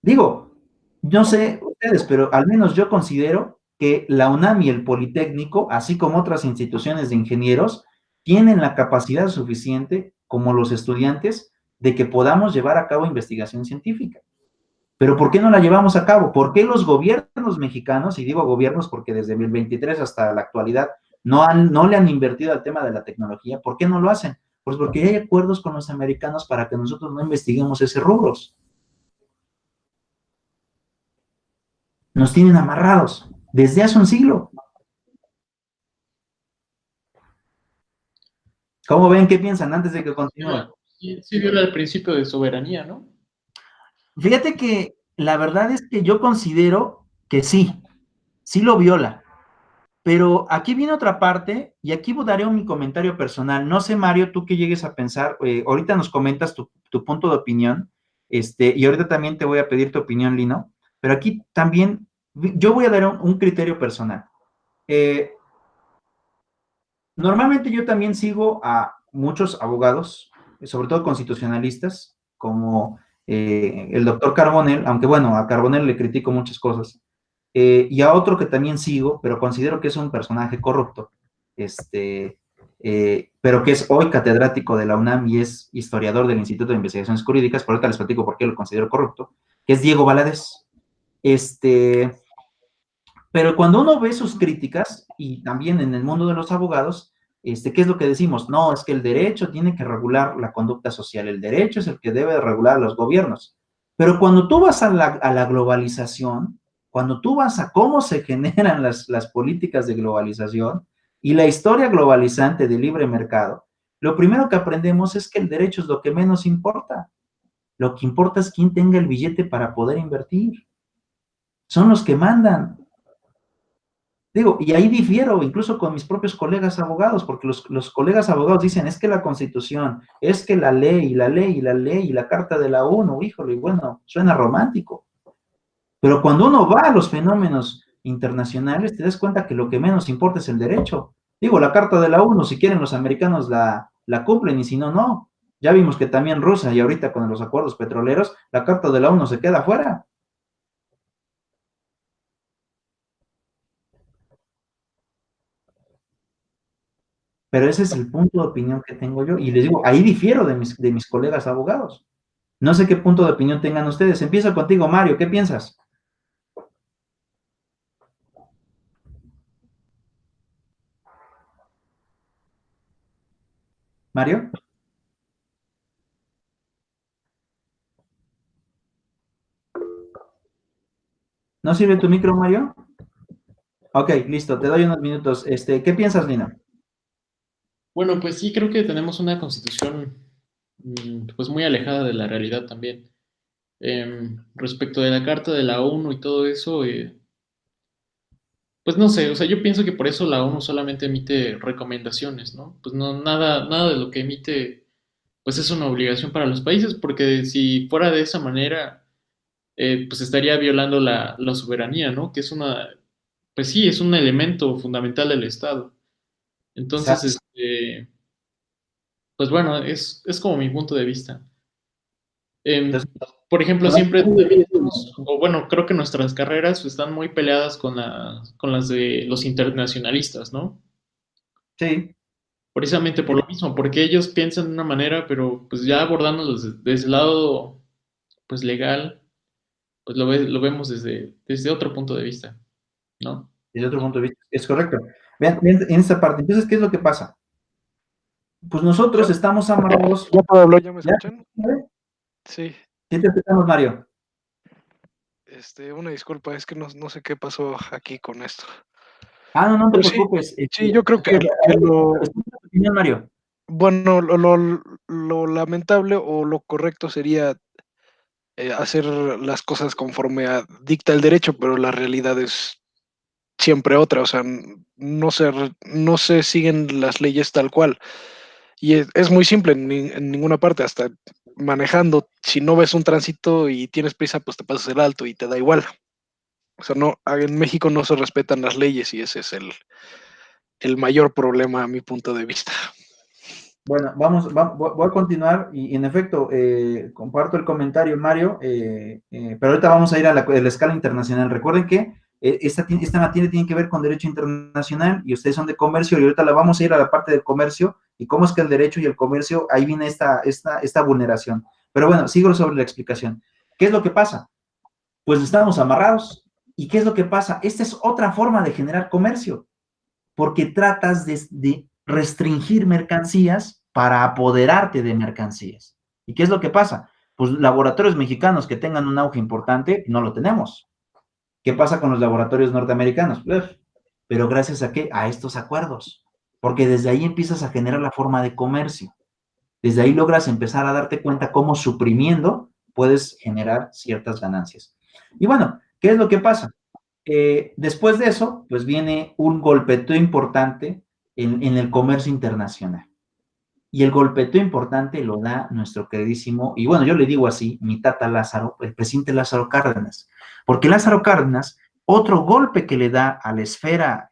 Digo, no sé ustedes, pero al menos yo considero que la UNAM y el Politécnico, así como otras instituciones de ingenieros, tienen la capacidad suficiente, como los estudiantes, de que podamos llevar a cabo investigación científica. Pero ¿por qué no la llevamos a cabo? ¿Por qué los gobiernos mexicanos, y digo gobiernos porque desde el 23 hasta la actualidad no le han invertido al tema de la tecnología? ¿Por qué no lo hacen? Pues porque hay acuerdos con los americanos para que nosotros no investiguemos ese rubros. Nos tienen amarrados desde hace un siglo. ¿Cómo ven? ¿Qué piensan antes de que continúe? Sí viola el principio de soberanía, ¿no? Fíjate que la verdad es que yo considero que sí lo viola. Pero aquí viene otra parte, y aquí daré mi comentario personal. No sé, Mario, tú que llegues a pensar, ahorita nos comentas tu punto de opinión, y ahorita también te voy a pedir tu opinión, Lino, pero aquí también yo voy a dar un criterio personal. Normalmente yo también sigo a muchos abogados, sobre todo constitucionalistas, como el doctor Carbonell, aunque bueno, a Carbonell le critico muchas cosas, y a otro que también sigo, pero considero que es un personaje corrupto, pero que es hoy catedrático de la UNAM y es historiador del Instituto de Investigaciones Jurídicas, por ahorita les platico por qué lo considero corrupto, que es Diego Valadez. Pero cuando uno ve sus críticas, y también en el mundo de los abogados, ¿qué es lo que decimos? No, es que el derecho tiene que regular la conducta social, el derecho es el que debe regular a los gobiernos. Pero cuando tú vas a la globalización, cuando tú vas a cómo se generan las políticas de globalización y la historia globalizante de libre mercado, lo primero que aprendemos es que el derecho es lo que menos importa. Lo que importa es quién tenga el billete para poder invertir. Son los que mandan. Digo, y ahí difiero incluso con mis propios colegas abogados, porque los colegas abogados dicen, es que la Constitución, es que la ley, y la ley, y la ley, y la Carta de la ONU, híjole, y bueno, suena romántico. Pero cuando uno va a los fenómenos internacionales, te das cuenta que lo que menos importa es el derecho. Digo, la Carta de la ONU, si quieren los americanos la cumplen, y si no, no. Ya vimos que también Rusia, y ahorita con los acuerdos petroleros, la Carta de la ONU se queda fuera. Pero ese es el punto de opinión que tengo yo. Y les digo, ahí difiero de mis colegas abogados. No sé qué punto de opinión tengan ustedes. Empiezo contigo, Mario. ¿Qué piensas? ¿Mario? ¿No sirve tu micro, Mario? Ok, listo. Te doy unos minutos. ¿Qué piensas, Lina? Bueno, pues sí, creo que tenemos una constitución pues muy alejada de la realidad también. respecto de la Carta de la ONU y todo eso, pues no sé, o sea, yo pienso que por eso la ONU solamente emite recomendaciones, ¿no? Pues no, nada de lo que emite, pues es una obligación para los países, porque si fuera de esa manera, pues estaría violando la soberanía, ¿no? Que es pues sí, es un elemento fundamental del Estado. Entonces, Exacto. pues bueno, es como mi punto de vista. Em, Entonces, por ejemplo, siempre tenemos, o bueno, creo que nuestras carreras están muy peleadas con las de los internacionalistas, ¿no? sí, Precisamente por lo mismo, porque ellos piensan de una manera, pero pues ya abordándolos desde el lado pues legal, pues lo vemos desde otro punto de vista, ¿no? desde otro punto de vista, es correcto. Vean, vean en esta parte, entonces, ¿qué es lo que pasa? Pues nosotros estamos amarrados. ¿Ya puedo hablar? ¿Ya me ¿Ya? escuchan? Sí. ¿Sí te escuchamos, Mario? Una disculpa, es que no sé qué pasó aquí con esto. Ah, no, no te Pero sí, preocupes. sí, yo creo que, A ver, escucha tu opinión, Mario. bueno, lo lamentable o lo correcto sería hacer las cosas conforme dicta el derecho, pero la realidad es siempre otra, o sea, no se siguen las leyes tal cual. Y es muy simple en ninguna parte, hasta manejando, si no ves un tránsito y tienes prisa, pues te pasas el alto y te da igual. O sea, no, en México no se respetan las leyes y ese es el mayor problema a mi punto de vista. Bueno, voy a continuar y en efecto, comparto el comentario, Mario, pero ahorita vamos a ir a la escala internacional. Recuerden que esta materia tiene que ver con derecho internacional y ustedes son de comercio y ahorita la vamos a ir a la parte del comercio y cómo es que el derecho y el comercio, ahí viene esta vulneración. Pero bueno, sigo sobre la explicación. ¿Qué es lo que pasa? Pues estamos amarrados. ¿Y qué es lo que pasa? Esta es otra forma de generar comercio porque tratas de restringir mercancías para apoderarte de mercancías. ¿Y qué es lo que pasa? Pues laboratorios mexicanos que tengan un auge importante, no lo tenemos. ¿Qué pasa con los laboratorios norteamericanos? Pero gracias a qué? A estos acuerdos. Porque desde ahí empiezas a generar la forma de comercio. Desde ahí logras empezar a darte cuenta cómo suprimiendo puedes generar ciertas ganancias. Y bueno, ¿qué es lo que pasa? Después de eso, pues viene un golpeteo importante en el comercio internacional. Y el golpeteo importante lo da nuestro queridísimo, y bueno, yo le digo así, mi tata Lázaro, el presidente Lázaro Cárdenas. Porque Lázaro Cárdenas, otro golpe que le da a la esfera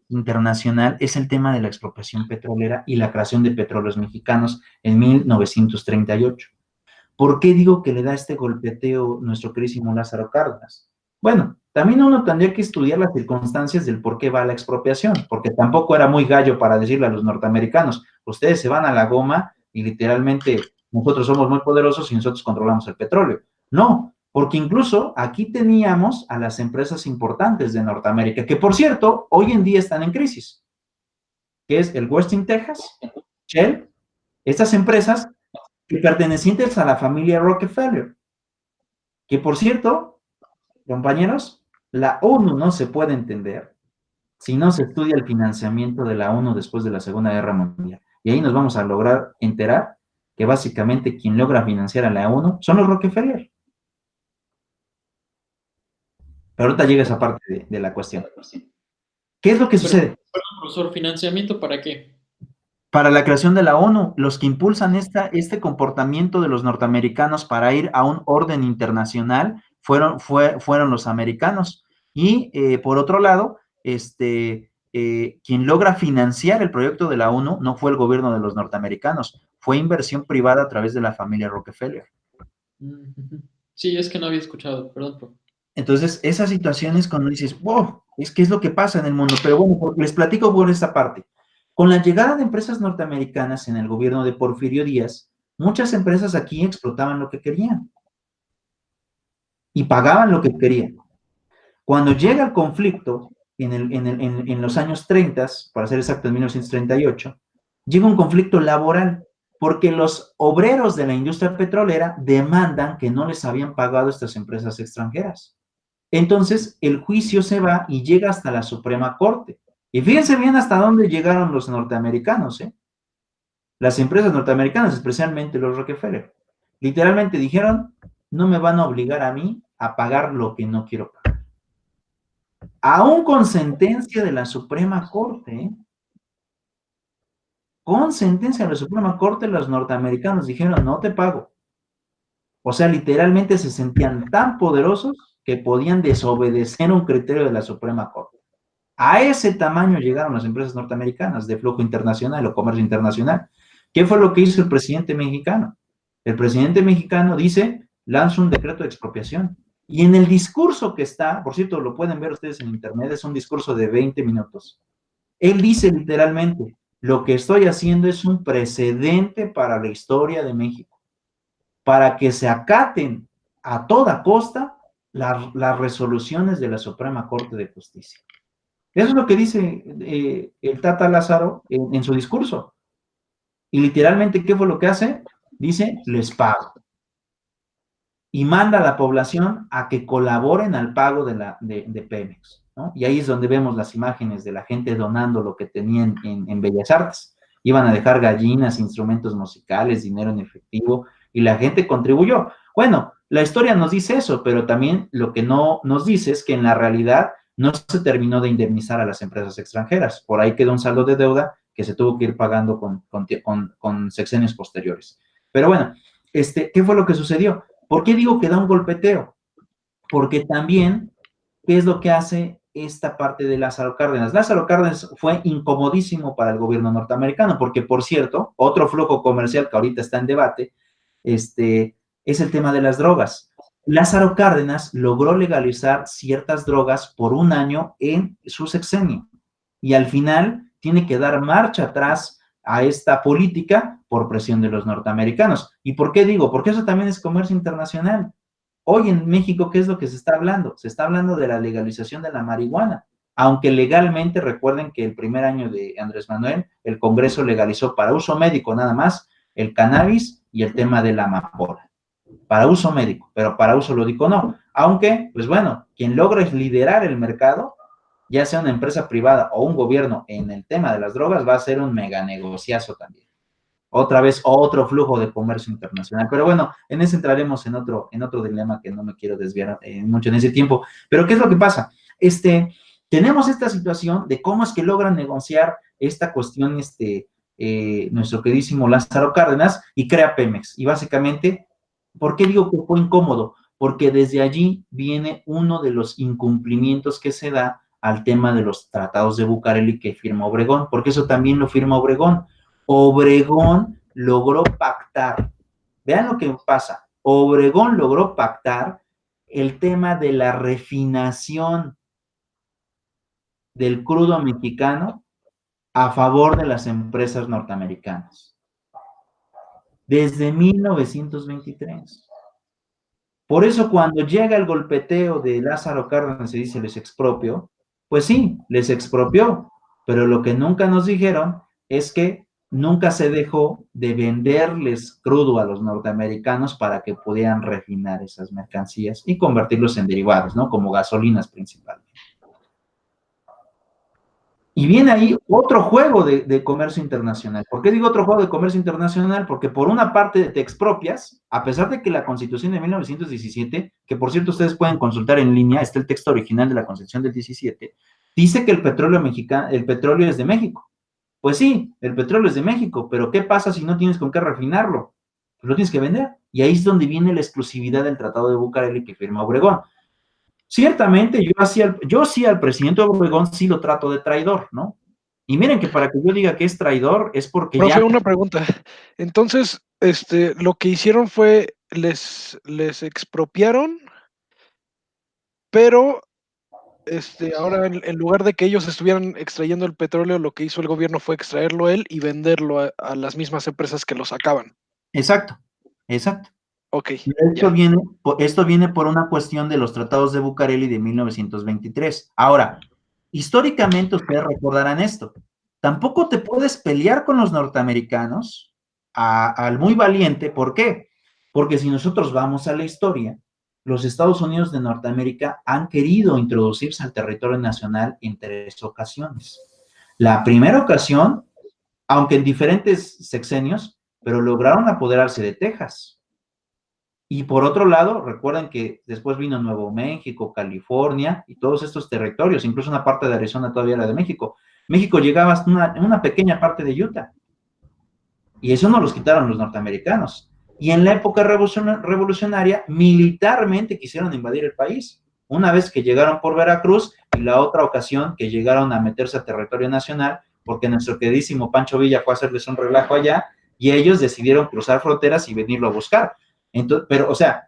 internacional es el tema de la expropiación petrolera y la creación de petróleos mexicanos en 1938. ¿Por qué digo que le da este golpeteo nuestro queridísimo Lázaro Cárdenas? Bueno, también uno tendría que estudiar las circunstancias del por qué va la expropiación, porque tampoco era muy gallo para decirle a los norteamericanos, ustedes se van a la goma y literalmente nosotros somos muy poderosos y nosotros controlamos el petróleo. No, porque incluso aquí teníamos a las empresas importantes de Norteamérica, que por cierto, hoy en día están en crisis, que es el Westin Texas, Shell, estas empresas que pertenecientes a la familia Rockefeller, que por cierto, compañeros, la ONU no se puede entender si no se estudia el financiamiento de la ONU después de la Segunda Guerra Mundial. Y ahí nos vamos a lograr enterar que básicamente quien logra financiar a la ONU son los Rockefeller. Pero ahorita llega esa parte de la cuestión. ¿Qué es lo que Pero, sucede? profesor, ¿financiamiento para qué? Para la creación de la ONU, los que impulsan este comportamiento de los norteamericanos para ir a un orden internacional fueron los americanos. Y por otro lado, quien logra financiar el proyecto de la ONU no fue el gobierno de los norteamericanos, fue inversión privada a través de la familia Rockefeller. Sí, es que no había escuchado, perdón. Entonces, esas situaciones cuando dices, wow, es que es lo que pasa en el mundo. Pero bueno, les platico por esta parte. Con la llegada de empresas norteamericanas en el gobierno de Porfirio Díaz, muchas empresas aquí explotaban lo que querían y pagaban lo que querían. Cuando llega el conflicto en los años 30, para ser exacto, en 1938, llega un conflicto laboral porque los obreros de la industria petrolera demandan que no les habían pagado estas empresas extranjeras. Entonces, el juicio se va y llega hasta la Suprema Corte. Y fíjense bien hasta dónde llegaron los norteamericanos, ¿eh? Las empresas norteamericanas, especialmente los Rockefeller. Literalmente dijeron, no me van a obligar a mí a pagar lo que no quiero pagar. Aún con sentencia de la Suprema Corte, ¿eh? Con sentencia de la Suprema Corte, los norteamericanos dijeron, no te pago. O sea, literalmente se sentían tan poderosos que podían desobedecer un criterio de la Suprema Corte. A ese tamaño llegaron las empresas norteamericanas de flujo internacional o comercio internacional. ¿Qué fue lo que hizo el presidente mexicano? El presidente mexicano dice, lanza un decreto de expropiación. Y en el discurso que está, por cierto, lo pueden ver ustedes en internet, es un discurso de 20 minutos. Él dice literalmente, lo que estoy haciendo es un precedente para la historia de México, para que se acaten a toda costa las resoluciones de la Suprema Corte de Justicia. Eso es lo que dice el Tata Lázaro en su discurso. Y literalmente, ¿qué fue lo que hace? Dice, les pago. Y manda a la población a que colaboren al pago de Pemex, ¿no? Y ahí es donde vemos las imágenes de la gente donando lo que tenían en Bellas Artes. Iban a dejar gallinas, instrumentos musicales, dinero en efectivo, y la gente contribuyó. Bueno, la historia nos dice eso, pero también lo que no nos dice es que en la realidad no se terminó de indemnizar a las empresas extranjeras. Por ahí quedó un saldo de deuda que se tuvo que ir pagando con sexenios posteriores. Pero bueno, ¿qué fue lo que sucedió? ¿Por qué digo que da un golpeteo? Porque también, ¿qué es lo que hace esta parte de Lázaro Cárdenas? Lázaro Cárdenas fue incomodísimo para el gobierno norteamericano, porque, por cierto, otro flujo comercial que ahorita está en debate, es el tema de las drogas. Lázaro Cárdenas logró legalizar ciertas drogas por un año en su sexenio, y al final tiene que dar marcha atrás a esta política por presión de los norteamericanos. ¿Y por qué digo? Porque eso también es comercio internacional. Hoy en México, ¿qué es lo que se está hablando? Se está hablando de la legalización de la marihuana, aunque legalmente, recuerden que el primer año de Andrés Manuel, el Congreso legalizó para uso médico nada más el cannabis y el tema de la amapola, para uso médico, pero para uso lúdico no. Aunque, pues bueno, quien logra liderar el mercado, ya sea una empresa privada o un gobierno en el tema de las drogas, va a ser un mega negociazo también. Otra vez, otro flujo de comercio internacional. Pero bueno, en ese entraremos en otro dilema que no me quiero desviar mucho en ese tiempo. Pero ¿qué es lo que pasa? Tenemos esta situación de cómo es que logran negociar esta cuestión, nuestro queridísimo Lázaro Cárdenas, y crea Pemex. Y básicamente, ¿por qué digo que fue incómodo? Porque desde allí viene uno de los incumplimientos que se da al tema de los tratados de Bucareli que firma Obregón, porque eso también lo firma Obregón. Obregón logró pactar, vean lo que pasa, Obregón logró pactar el tema de la refinación del crudo mexicano a favor de las empresas norteamericanas, desde 1923. Por eso cuando llega el golpeteo de Lázaro Cárdenas, se dice les expropio, pues sí, les expropió, pero lo que nunca nos dijeron es que nunca se dejó de venderles crudo a los norteamericanos para que pudieran refinar esas mercancías y convertirlos en derivados, ¿no? Como gasolinas principalmente. Y viene ahí otro juego de comercio internacional. ¿Por qué digo otro juego de comercio internacional? Porque por una parte te expropias, a pesar de que la Constitución de 1917, que por cierto ustedes pueden consultar en línea, está el texto original de la Constitución del 17, dice que el petróleo es de México. Pues sí, el petróleo es de México, pero ¿qué pasa si no tienes con qué refinarlo? Pues lo tienes que vender. Y ahí es donde viene la exclusividad del Tratado de Bucareli que firma Obregón. Ciertamente, yo sí al presidente Obregón sí lo trato de traidor, ¿no? Y miren que para que yo diga que es traidor es porque Profe, ya... una pregunta. Entonces, lo que hicieron fue, les expropiaron, pero ahora en lugar de que ellos estuvieran extrayendo el petróleo, lo que hizo el gobierno fue extraerlo él y venderlo a las mismas empresas que lo sacaban. Exacto, exacto. Ok, Esto ya. viene por una cuestión de los tratados de Bucareli de 1923. Ahora, históricamente ustedes recordarán esto. Tampoco te puedes pelear con los norteamericanos al muy valiente. ¿Por qué? Porque si nosotros vamos a la historia, los Estados Unidos de Norteamérica han querido introducirse al territorio nacional en 3 ocasiones. La primera ocasión, aunque en diferentes sexenios, pero lograron apoderarse de Texas. Y por otro lado, recuerden que después vino Nuevo México, California y todos estos territorios, incluso una parte de Arizona todavía era de México. México llegaba hasta una pequeña parte de Utah. Y eso no los quitaron los norteamericanos. Y en la época revolucionaria, militarmente quisieron invadir el país. Una vez que llegaron por Veracruz y la otra ocasión que llegaron a meterse a territorio nacional, porque nuestro queridísimo Pancho Villa fue a hacerles un relajo allá y ellos decidieron cruzar fronteras y venirlo a buscar. Entonces, pero, o sea,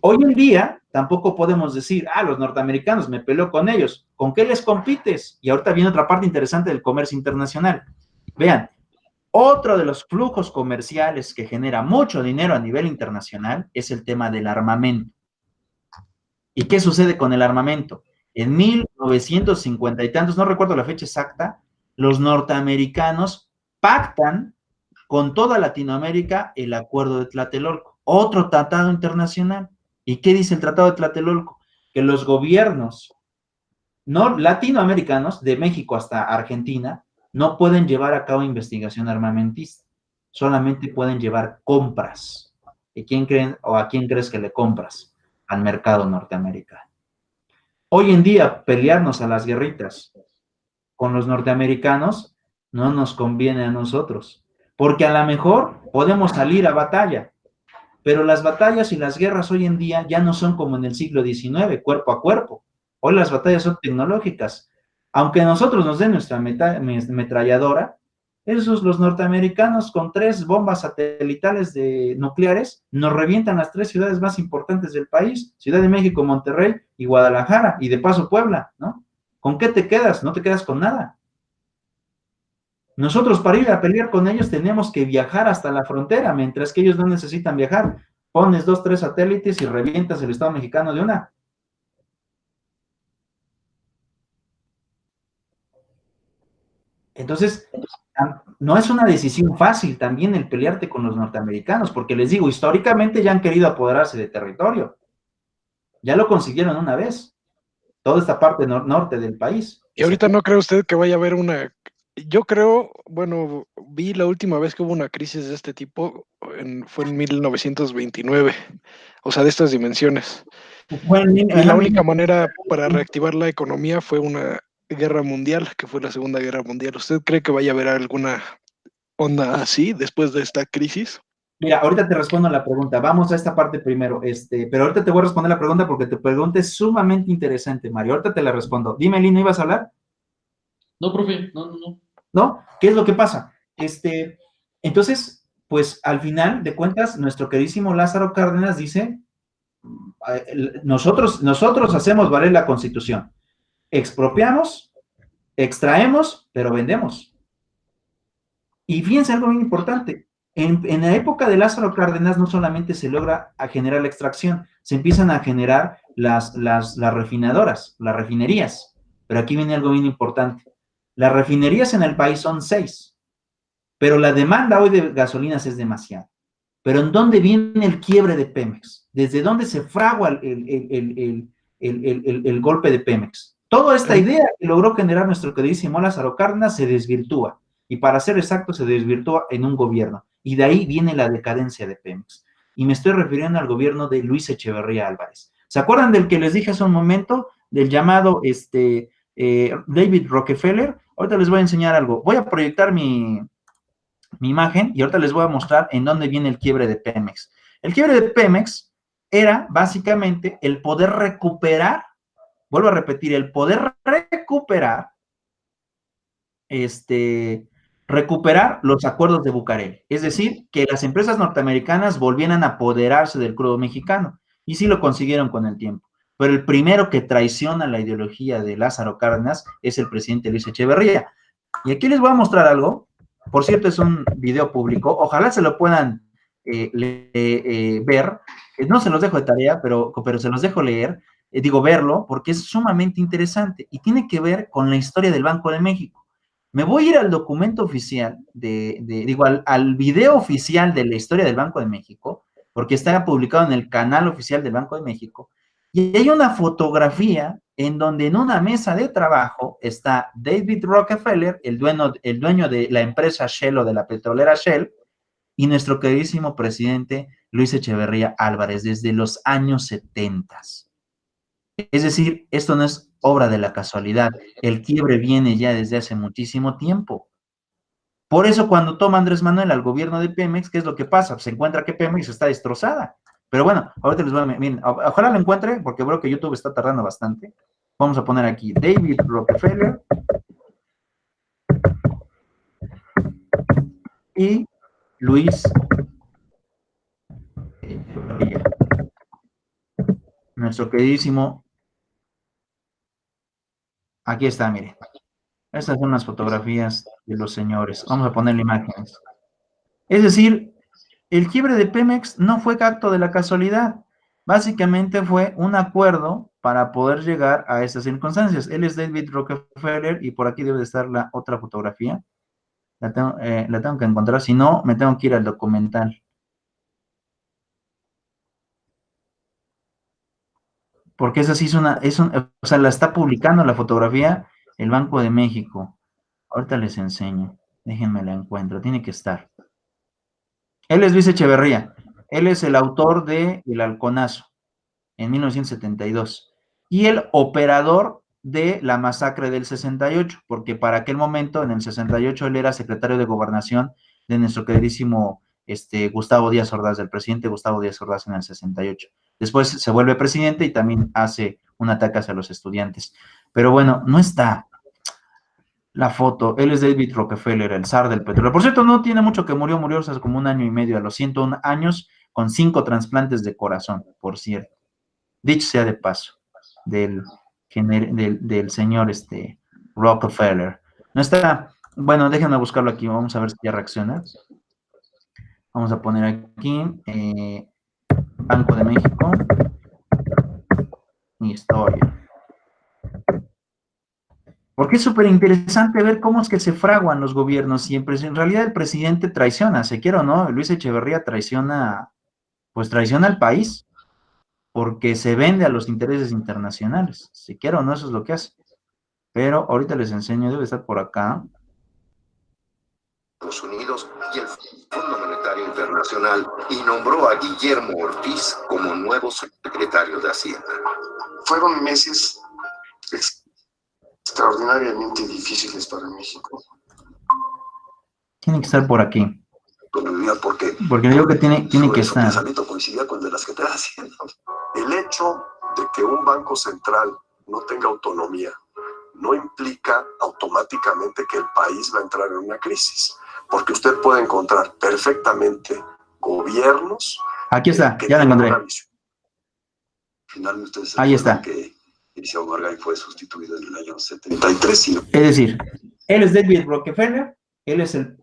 hoy en día tampoco podemos decir, los norteamericanos, me peleo con ellos. ¿Con qué les compites? Y ahorita viene otra parte interesante del comercio internacional. Vean, otro de los flujos comerciales que genera mucho dinero a nivel internacional es el tema del armamento. ¿Y qué sucede con el armamento? En 1950 y tantos, no recuerdo la fecha exacta, los norteamericanos pactan con toda Latinoamérica el Acuerdo de Tlatelolco, otro tratado internacional. ¿Y qué dice el Tratado de Tlatelolco? Que los gobiernos no latinoamericanos, de México hasta Argentina, no pueden llevar a cabo investigación armamentista, solamente pueden llevar compras. ¿Y quién creen o a quién crees que le compras? Al mercado norteamericano. Hoy en día, pelearnos a las guerritas con los norteamericanos no nos conviene a nosotros, porque a lo mejor podemos salir a batalla, pero las batallas y las guerras hoy en día ya no son como en el siglo XIX, cuerpo a cuerpo. Hoy las batallas son tecnológicas. Aunque nosotros nos den nuestra ametralladora, esos los norteamericanos con 3 bombas satelitales nucleares nos revientan las 3 ciudades más importantes del país, Ciudad de México, Monterrey y Guadalajara, y de paso Puebla, ¿no? ¿Con qué te quedas? No te quedas con nada. Nosotros para ir a pelear con ellos tenemos que viajar hasta la frontera, mientras que ellos no necesitan viajar. Pones 2, 3 satélites y revientas el Estado mexicano de una. Entonces, no es una decisión fácil también el pelearte con los norteamericanos, porque les digo, históricamente ya han querido apoderarse de territorio. Ya lo consiguieron una vez, toda esta parte norte del país. Y ahorita no cree usted que vaya a haber una... Yo creo, bueno, vi la última vez que hubo una crisis de este tipo, fue en 1929, o sea, de estas dimensiones. Y la única manera para reactivar la economía fue una guerra mundial, que fue la Segunda Guerra Mundial. ¿Usted cree que vaya a haber alguna onda así después de esta crisis? Mira, ahorita te respondo la pregunta. Vamos a esta parte primero, pero ahorita te voy a responder la pregunta porque tu pregunta es sumamente interesante, Mario. Ahorita te la respondo. Dime, Lino, ¿ibas a hablar? No, profe, no. ¿No? ¿Qué es lo que pasa? Entonces, pues al final de cuentas, nuestro queridísimo Lázaro Cárdenas dice, nosotros hacemos valer la Constitución. Expropiamos, extraemos, pero vendemos. Y fíjense algo bien importante. En la época de Lázaro Cárdenas no solamente se logra generar la extracción, se empiezan a generar las refinadoras, las refinerías. Pero aquí viene algo bien importante. Las refinerías en el país son 6, pero la demanda hoy de gasolinas es demasiada. Pero ¿en dónde viene el quiebre de Pemex? ¿Desde dónde se fragua el golpe de Pemex? Toda esta idea que logró generar nuestro queridísimo Lázaro Cárdenas se desvirtúa. Y para ser exacto, se desvirtúa en un gobierno. Y de ahí viene la decadencia de Pemex. Y me estoy refiriendo al gobierno de Luis Echeverría Álvarez. ¿Se acuerdan del que les dije hace un momento? Del llamado David Rockefeller. Ahorita les voy a enseñar algo. Voy a proyectar mi imagen y ahorita les voy a mostrar en dónde viene el quiebre de Pemex. El quiebre de Pemex era básicamente el poder recuperar, vuelvo a repetir, el poder recuperar los acuerdos de Bucareli. Es decir, que las empresas norteamericanas volvieran a apoderarse del crudo mexicano. Y sí lo consiguieron con el tiempo. Pero el primero que traiciona la ideología de Lázaro Cárdenas es el presidente Luis Echeverría. Y aquí les voy a mostrar algo. Por cierto, es un video público. Ojalá se lo puedan ver. No se los dejo de tarea, pero se los dejo leer. Verlo, porque es sumamente interesante. Y tiene que ver con la historia del Banco de México. Me voy a ir al documento oficial, al video oficial de la historia del Banco de México, porque está publicado en el canal oficial del Banco de México. Y hay una fotografía en donde en una mesa de trabajo está David Rockefeller, el dueño de la empresa Shell o de la petrolera Shell, y nuestro queridísimo presidente Luis Echeverría Álvarez desde los años 70. Es decir, esto no es obra de la casualidad, el quiebre viene ya desde hace muchísimo tiempo. Por eso cuando toma Andrés Manuel al gobierno de Pemex, ¿qué es lo que pasa? Se encuentra que Pemex está destrozada. Pero bueno, ahorita les voy a... Miren, ojalá lo encuentre, porque veo que YouTube está tardando bastante. Vamos a poner aquí David Rockefeller y Luis Echeverría. Nuestro queridísimo... Aquí está, miren. Estas son las fotografías de los señores. Vamos a ponerle imágenes. Es decir, el quiebre de Pemex no fue acto de la casualidad. Básicamente fue un acuerdo para poder llegar a estas circunstancias. Él es David Rockefeller y por aquí debe de estar la otra fotografía. La tengo que encontrar, si no, me tengo que ir al documental. Porque esa sí o sea, la está publicando la fotografía el Banco de México. Ahorita les enseño. Déjenme la encuentro, tiene que estar. Él es Luis Echeverría. Él es el autor de El Halconazo en 1972 y el operador de la masacre del 68, porque para aquel momento, en el 68, él era secretario de Gobernación de nuestro queridísimo Gustavo Díaz Ordaz, del presidente Gustavo Díaz Ordaz en el 68. Después se vuelve presidente y también hace un ataque hacia los estudiantes. Pero bueno, no está la foto. Él es David Rockefeller, el zar del petróleo. Por cierto, no tiene mucho que murió hace como 1 año y medio, a los 101 años, con 5 trasplantes de corazón, por cierto. Dicho sea de paso, del señor Rockefeller. No está, bueno, déjenme buscarlo aquí, vamos a ver si ya reacciona. Vamos a poner aquí, Banco de México, mi historia. Porque es súper interesante ver cómo es que se fraguan los gobiernos y en realidad el presidente traiciona, se quiera o no, Luis Echeverría traiciona al país, porque se vende a los intereses internacionales, si quiera o no, eso es lo que hace. Pero ahorita les enseño, debe estar por acá. Estados Unidos y el Fondo Monetario Internacional y nombró a Guillermo Ortiz como nuevo secretario de Hacienda. Fueron meses extraordinariamente difíciles para México. Tiene que estar por aquí. Porque digo que tiene que estar. El pensamiento coincidía con el de la Secretaría de Hacienda. El hecho de que un banco central no tenga autonomía no implica automáticamente que el país va a entrar en una crisis, porque usted puede encontrar perfectamente gobiernos. Aquí está, ya la encontré. Finalmente ustedes ahí está. Que Eliseo Margay fue sustituido en el año 73. Es decir, él es David Rockefeller, él es el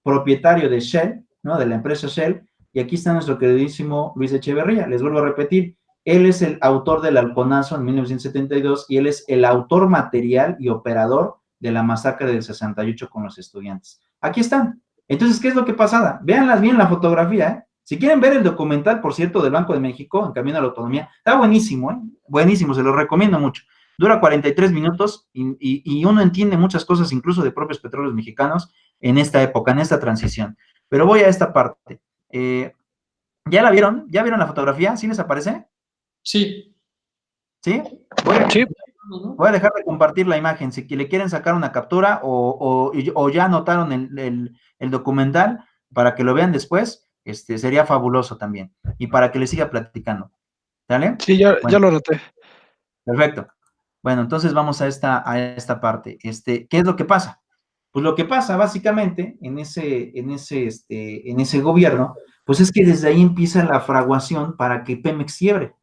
propietario de Shell, ¿no? De la empresa Shell, y aquí está nuestro queridísimo Luis Echeverría. Les vuelvo a repetir, él es el autor del Halconazo en 1972 y él es el autor material y operador de la masacre del 68 con los estudiantes. Aquí están. Entonces, ¿qué es lo que pasa? Véanlas bien la fotografía, ¿eh? Si quieren ver el documental, por cierto, del Banco de México, En Camino a la Autonomía, está buenísimo, ¿eh? Buenísimo, se lo recomiendo mucho. Dura 43 minutos y uno entiende muchas cosas, incluso de propios petróleos mexicanos, en esta época, en esta transición. Pero voy a esta parte. ¿Ya la vieron? ¿Ya vieron la fotografía? ¿Sí les aparece? Sí. ¿Sí? Voy a dejar de compartir la imagen. Si le quieren sacar una captura o ya anotaron el documental para que lo vean después, sería fabuloso también. Y para que les siga platicando. ¿Sale? Sí, ya lo anoté. Perfecto. Bueno, entonces vamos a esta parte. ¿Qué es lo que pasa? Pues lo que pasa básicamente en ese gobierno, pues es que desde ahí empieza la fraguación para que Pemex quiebre.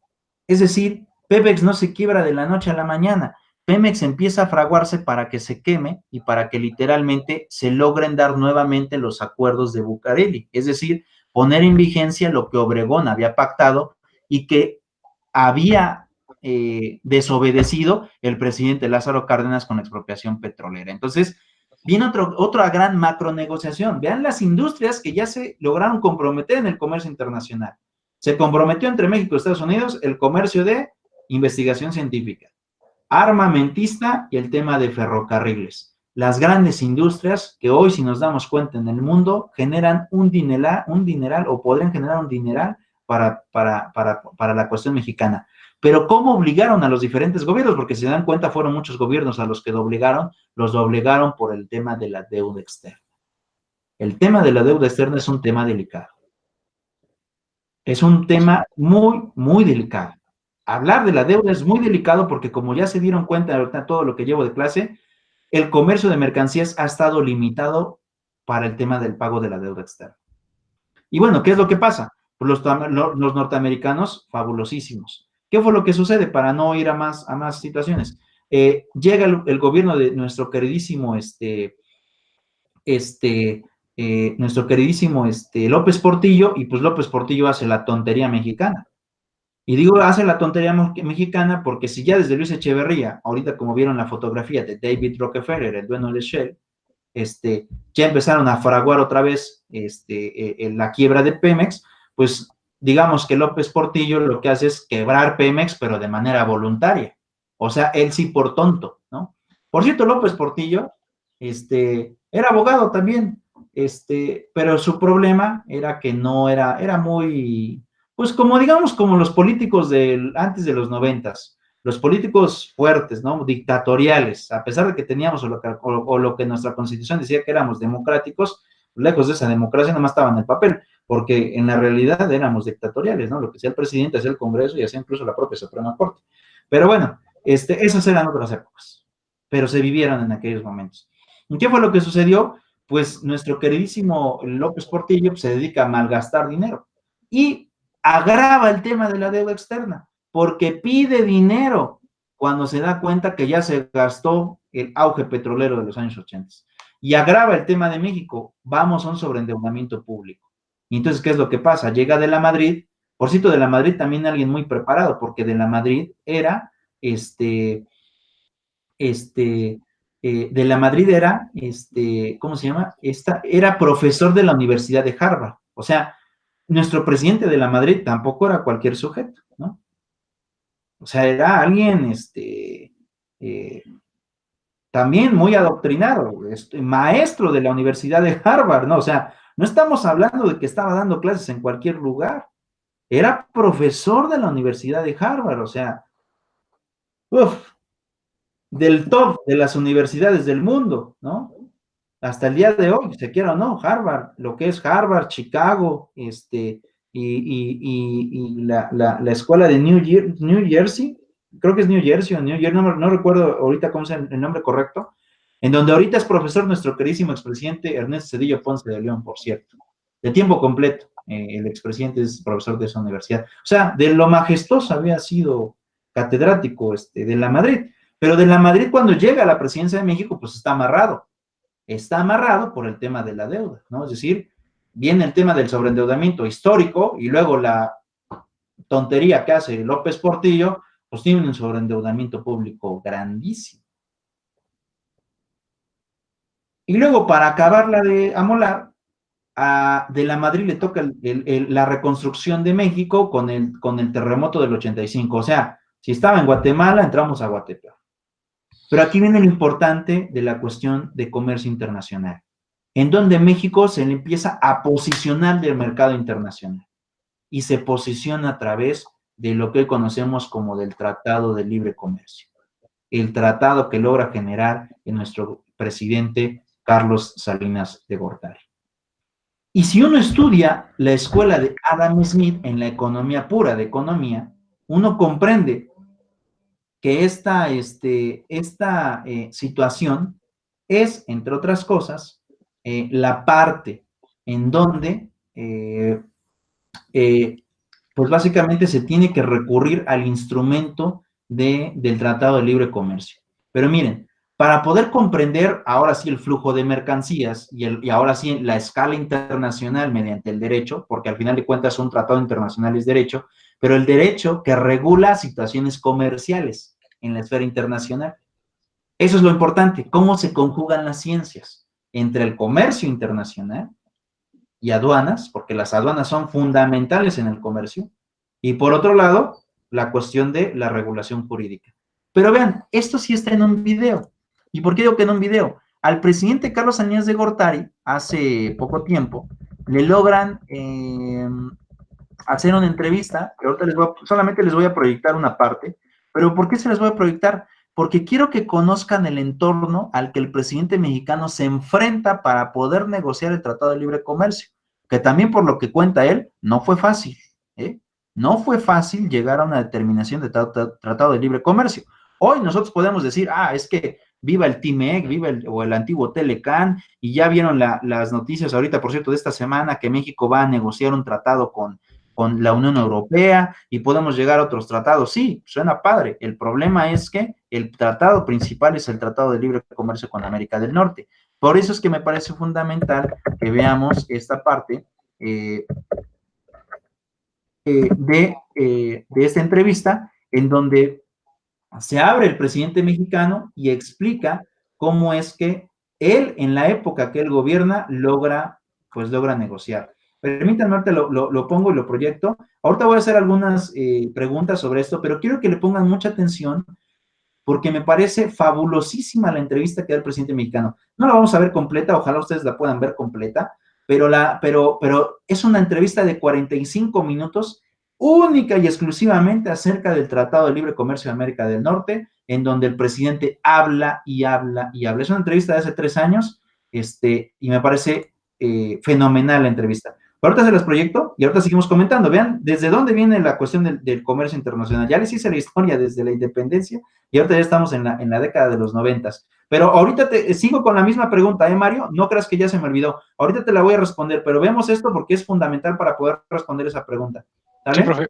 Es decir, Pemex no se quiebra de la noche a la mañana. Pemex empieza a fraguarse para que se queme y para que literalmente se logren dar nuevamente los acuerdos de Bucareli. Es decir, poner en vigencia lo que Obregón había pactado y que había desobedecido el presidente Lázaro Cárdenas con la expropiación petrolera. Entonces, viene otra gran macro negociación. Vean las industrias que ya se lograron comprometer en el comercio internacional. Se comprometió entre México y Estados Unidos el comercio de investigación científica, armamentista y el tema de ferrocarriles. Las grandes industrias que hoy, si nos damos cuenta en el mundo, generan un dineral o podrían generar un dineral para la cuestión mexicana. Pero ¿cómo obligaron a los diferentes gobiernos? Porque si se dan cuenta, fueron muchos gobiernos a los que los doblegaron por el tema de la deuda externa. El tema de la deuda externa es un tema delicado. Es un tema muy, muy delicado. Hablar de la deuda es muy delicado porque, como ya se dieron cuenta de todo lo que llevo de clase, el comercio de mercancías ha estado limitado para el tema del pago de la deuda externa. Y bueno, ¿qué es lo que pasa? Pues los norteamericanos, fabulosísimos. ¿Qué fue lo que sucede? Para no ir a más situaciones. Llega el gobierno de nuestro queridísimo López Portillo, y pues López Portillo hace la tontería mexicana. Y digo, hace la tontería mexicana porque si ya desde Luis Echeverría, ahorita como vieron la fotografía de David Rockefeller, el dueño de Shell, ya empezaron a fraguar otra vez en la quiebra de Pemex, pues digamos que López Portillo lo que hace es quebrar Pemex, pero de manera voluntaria. O sea, él sí por tonto, ¿no? Por cierto, López Portillo, era abogado también, pero su problema era que no era muy, pues como digamos, como los políticos antes de los 90s, los políticos fuertes, ¿no? Dictatoriales, a pesar de que teníamos lo que nuestra constitución decía que éramos democráticos, lejos de esa democracia nada más estaba en el papel, porque en la realidad éramos dictatoriales, ¿no? Lo que hacía el presidente, hacía el Congreso y hacía incluso la propia Suprema Corte. Pero bueno, esas eran otras épocas, pero se vivieron en aquellos momentos. ¿Y qué fue lo que sucedió? Pues nuestro queridísimo López Portillo se dedica a malgastar dinero y agrava el tema de la deuda externa, porque pide dinero cuando se da cuenta que ya se gastó el auge petrolero de los años 80. Y agrava el tema de México, vamos a un sobreendeudamiento público. Y entonces, ¿qué es lo que pasa? Llega de la Madrid, por cierto, de la Madrid también alguien muy preparado, porque de la Madrid era, de la Madrid era, ¿cómo se llama? Era profesor de la Universidad de Harvard. O sea, nuestro presidente de la Madrid tampoco era cualquier sujeto, ¿no? O sea, era alguien, también muy adoctrinado, maestro de la Universidad de Harvard, ¿no? O sea, no estamos hablando de que estaba dando clases en cualquier lugar, era profesor de la Universidad de Harvard, o sea, del top de las universidades del mundo, ¿no? Hasta el día de hoy, se quiera o no, Harvard, lo que es Harvard, Chicago, y la escuela de New Jersey, creo que es New Jersey o New Jersey, no recuerdo ahorita cómo es el nombre correcto, en donde ahorita es profesor nuestro queridísimo expresidente Ernesto Zedillo Ponce de León, por cierto, de tiempo completo, el expresidente es profesor de esa universidad. O sea, de lo majestuoso había sido catedrático de la Madrid, pero de la Madrid cuando llega a la presidencia de México, pues está amarrado por el tema de la deuda, ¿no? Es decir, viene el tema del sobreendeudamiento histórico y luego la tontería que hace López Portillo, pues tiene un sobreendeudamiento público grandísimo. Y luego, para acabarla de amolar, de la Madrid le toca la reconstrucción de México con el terremoto del 85. O sea, si estaba en Guatemala, entramos a Guatepeor. Pero aquí viene lo importante de la cuestión de comercio internacional, en donde México se le empieza a posicionar del mercado internacional y se posiciona a través de lo que hoy conocemos como del Tratado de Libre Comercio, el tratado que logra generar en nuestro presidente Carlos Salinas de Gortari. Y si uno estudia la escuela de Adam Smith en la economía pura de economía, uno comprende que esta situación es, entre otras cosas, la parte en donde, pues básicamente se tiene que recurrir al instrumento del Tratado de Libre Comercio. Pero miren, para poder comprender ahora sí el flujo de mercancías y ahora sí la escala internacional mediante el derecho, porque al final de cuentas un tratado internacional es derecho, pero el derecho que regula situaciones comerciales en la esfera internacional. Eso es lo importante, cómo se conjugan las ciencias entre el comercio internacional y aduanas, porque las aduanas son fundamentales en el comercio, y por otro lado, la cuestión de la regulación jurídica. Pero vean, esto sí está en un video. ¿Y por qué digo que en un video? Al presidente Carlos Salinas de Gortari, hace poco tiempo, le logran hacer una entrevista, que ahorita solamente les voy a proyectar una parte, pero ¿por qué se les voy a proyectar? Porque quiero que conozcan el entorno al que el presidente mexicano se enfrenta para poder negociar el Tratado de Libre Comercio, que también por lo que cuenta él, no fue fácil, ¿eh? No fue fácil llegar a una determinación de Tratado de Libre Comercio. Hoy nosotros podemos decir, es que viva el TIMEC, o el antiguo Telecan, y ya vieron las noticias ahorita, por cierto, de esta semana, que México va a negociar un tratado con la Unión Europea y podemos llegar a otros tratados. Sí, suena padre. El problema es que el tratado principal es el Tratado de Libre Comercio con América del Norte. Por eso es que me parece fundamental que veamos esta parte de esta entrevista en donde se abre el presidente mexicano y explica cómo es que él, en la época que él gobierna, logra negociar. Permítanme, ahorita lo pongo y lo proyecto. Ahorita voy a hacer algunas preguntas sobre esto, pero quiero que le pongan mucha atención porque me parece fabulosísima la entrevista que da el presidente mexicano. No la vamos a ver completa, ojalá ustedes la puedan ver completa, pero es una entrevista de 45 minutos única y exclusivamente acerca del Tratado de Libre Comercio de América del Norte, en donde el presidente habla y habla y habla. Es una entrevista de hace 3 años, y me parece fenomenal la entrevista. Ahorita se las proyecto y ahorita seguimos comentando. Vean desde dónde viene la cuestión del comercio internacional. Ya les hice la historia desde la independencia y ahorita ya estamos en la década de los 90. Pero ahorita sigo con la misma pregunta, Mario? No creas que ya se me olvidó. Ahorita te la voy a responder, pero vemos esto porque es fundamental para poder responder esa pregunta. ¿Dale? Sí, profe.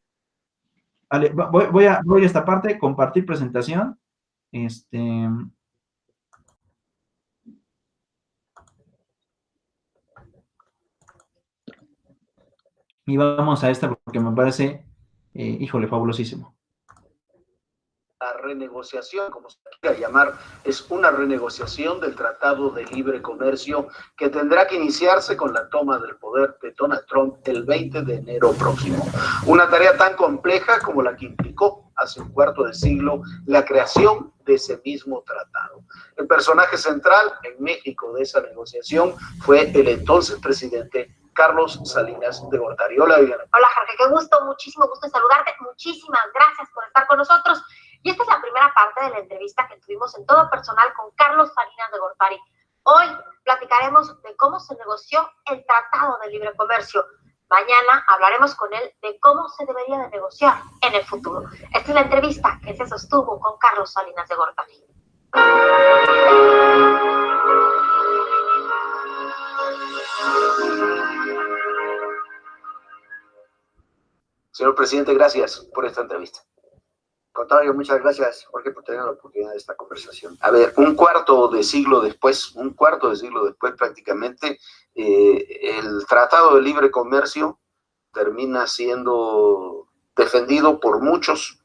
Vale, voy a esta parte, compartir presentación. Y vamos a esta porque me parece, híjole, fabulosísimo. La renegociación, como se quiera llamar, es una renegociación del Tratado de Libre Comercio que tendrá que iniciarse con la toma del poder de Donald Trump el 20 de enero próximo. Una tarea tan compleja como la que implicó hace un cuarto de siglo la creación de ese mismo tratado. El personaje central en México de esa negociación fue el entonces presidente Carlos Salinas de Gortari. Hola, Viviana. Hola, Jorge, qué gusto, muchísimo gusto en saludarte. Muchísimas gracias por estar con nosotros. Y esta es la primera parte de la entrevista que tuvimos en Todo Personal con Carlos Salinas de Gortari. Hoy platicaremos de cómo se negoció el Tratado de Libre Comercio. Mañana hablaremos con él de cómo se debería de negociar en el futuro. Esta es la entrevista que se sostuvo con Carlos Salinas de Gortari. Señor presidente, gracias por esta entrevista. Contrario, muchas gracias, Jorge, por tener la oportunidad de esta conversación. A ver, un cuarto de siglo después prácticamente, el Tratado de Libre Comercio termina siendo defendido por muchos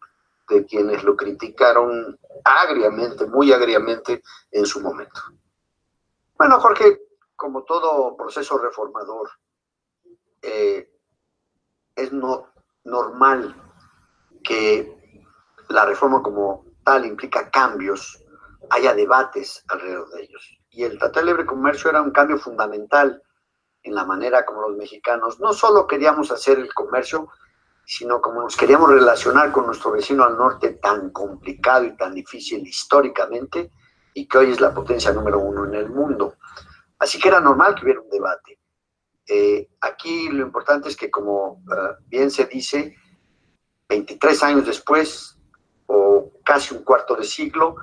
de quienes lo criticaron agriamente, muy agriamente en su momento. Bueno, Jorge, como todo proceso reformador, es normal que la reforma como tal implica cambios, haya debates alrededor de ellos. Y el Tratado de Libre Comercio era un cambio fundamental en la manera como los mexicanos no solo queríamos hacer el comercio, sino como nos queríamos relacionar con nuestro vecino al norte tan complicado y tan difícil históricamente, y que hoy es la potencia número 1 en el mundo. Así que era normal que hubiera un debate. Aquí lo importante es que, como bien se dice, 23 años después, o casi un cuarto de siglo,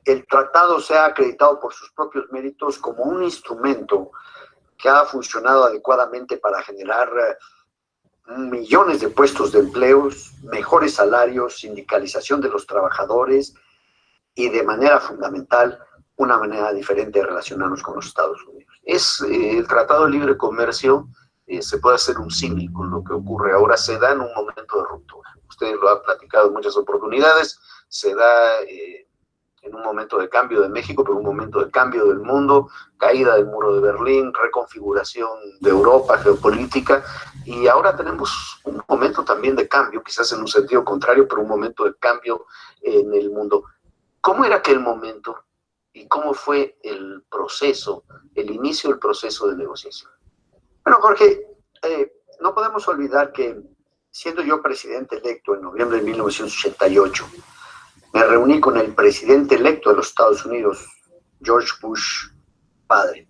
el tratado se ha acreditado por sus propios méritos como un instrumento que ha funcionado adecuadamente para generar millones de puestos de empleos, mejores salarios, sindicalización de los trabajadores y, de manera fundamental, una manera diferente de relacionarnos con los Estados Unidos. El Tratado de Libre Comercio, se puede hacer un símil con lo que ocurre ahora, se da en un momento de ruptura. Usted lo ha platicado en muchas oportunidades, se da en un momento de cambio de México, pero un momento de cambio del mundo, caída del muro de Berlín, reconfiguración de Europa, geopolítica, y ahora tenemos un momento también de cambio, quizás en un sentido contrario, pero un momento de cambio en el mundo. ¿Cómo era aquel momento y cómo fue el proceso, el inicio del proceso de negociación? Bueno, Jorge, no podemos olvidar que siendo yo presidente electo en noviembre de 1988, me reuní con el presidente electo de los Estados Unidos, George Bush padre,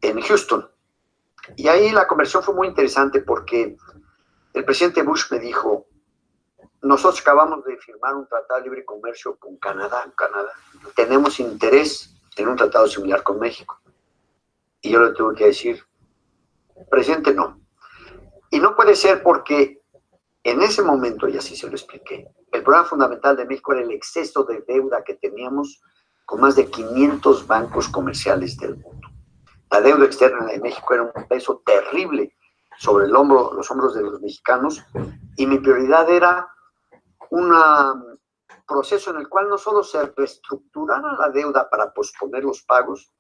en Houston. Y ahí la conversación fue muy interesante porque el presidente Bush me dijo: nosotros acabamos de firmar un tratado de libre comercio con Canadá. Tenemos interés en un tratado similar con México. Y yo le tuve que decir: presidente, no. Y no puede ser porque en ese momento, y así se lo expliqué, el problema fundamental de México era el exceso de deuda que teníamos con más de 500 bancos comerciales del mundo. La deuda externa de México era un peso terrible sobre los hombros de los mexicanos, y mi prioridad era un proceso en el cual no solo se reestructurara la deuda para posponer los pagos,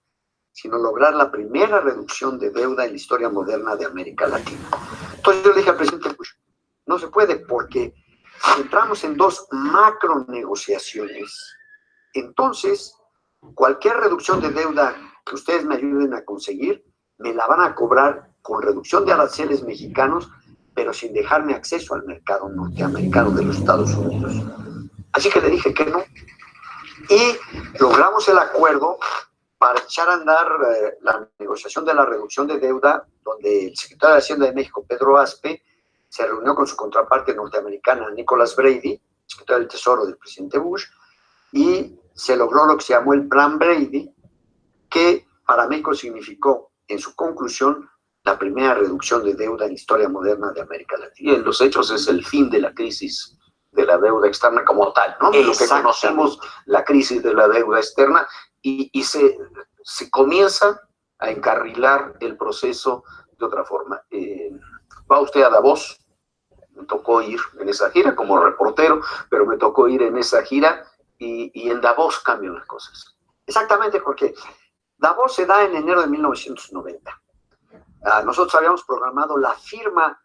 sino lograr la primera reducción de deuda en la historia moderna de América Latina. Entonces yo le dije al presidente Bush: no se puede, porque entramos en dos macro negociaciones. Entonces, cualquier reducción de deuda que ustedes me ayuden a conseguir, me la van a cobrar con reducción de aranceles mexicanos, pero sin dejarme acceso al mercado norteamericano de los Estados Unidos. Así que le dije que no. Y logramos el acuerdo para echar a andar la negociación de la reducción de deuda, donde el secretario de Hacienda de México, Pedro Aspe, se reunió con su contraparte norteamericana, Nicholas Brady, secretario del Tesoro del presidente Bush, y se logró lo que se llamó el Plan Brady, que para México significó, en su conclusión, la primera reducción de deuda en la historia moderna de América Latina. Y en los hechos es el fin de la crisis de la deuda externa como tal, ¿no? Lo que conocemos, la crisis de la deuda externa, y se comienza a encarrilar el proceso de otra forma. Va usted a Davos, me tocó ir en esa gira como reportero, pero me tocó ir en esa gira, y en Davos cambian las cosas. Exactamente, porque Davos se da en enero de 1990. Nosotros habíamos programado la firma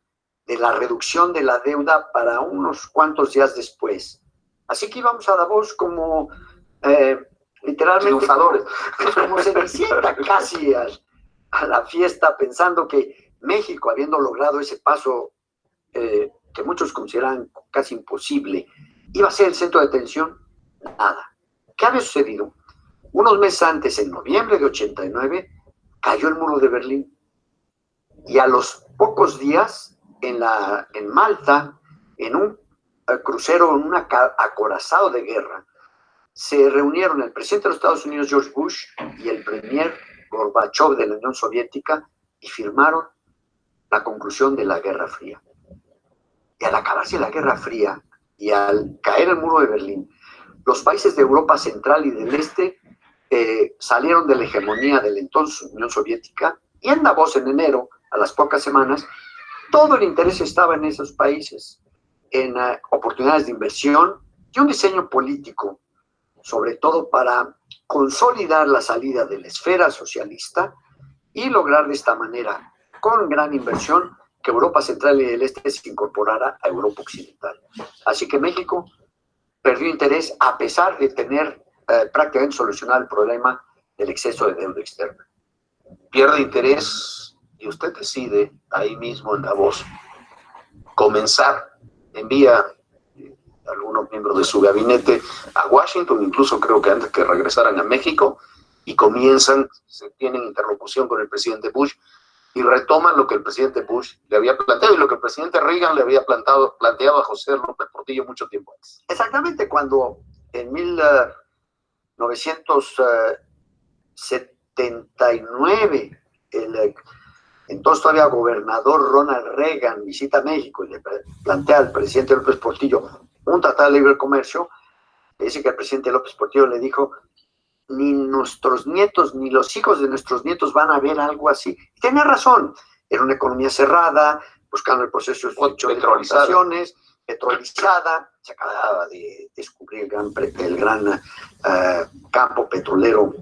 de la reducción de la deuda para unos cuantos días después. Así que íbamos a Davos como literalmente triunfadores, como cenicienta casi a la fiesta, pensando que México, habiendo logrado ese paso que muchos consideran casi imposible, iba a ser el centro de atención. Nada. ¿Qué había sucedido? Unos meses antes, en noviembre de 89, cayó el muro de Berlín. Y a los pocos días, en Malta, en un crucero, en un acorazado de guerra, se reunieron el presidente de los Estados Unidos, George Bush, y el premier Gorbachev de la Unión Soviética, y firmaron la conclusión de la Guerra Fría. Y al acabarse la Guerra Fría y al caer el muro de Berlín, los países de Europa Central y del Este salieron de la hegemonía de la entonces Unión Soviética, y en Davos, en enero, a las pocas semanas, todo el interés estaba en esos países, en oportunidades de inversión y un diseño político, sobre todo para consolidar la salida de la esfera socialista y lograr de esta manera, con gran inversión, que Europa Central y del Este se incorporara a Europa Occidental. Así que México perdió interés a pesar de tener prácticamente solucionado el problema del exceso de deuda externa. Pierde interés y usted decide ahí mismo en Davos comenzar, envía algunos miembros de su gabinete a Washington, incluso creo que antes que regresaran a México, y se tienen interlocución con el presidente Bush y retoman lo que el presidente Bush le había planteado y lo que el presidente Reagan le había planteado a José López Portillo mucho tiempo antes. Exactamente, cuando en 1979 entonces todavía gobernador Ronald Reagan visita México y le plantea al presidente López Portillo un tratado de libre comercio, dice que el presidente López Portillo le dijo: ni nuestros nietos ni los hijos de nuestros nietos van a ver algo así. Y tenía razón, era una economía cerrada, buscando el proceso de petrolizada, se acababa de descubrir el gran campo petrolero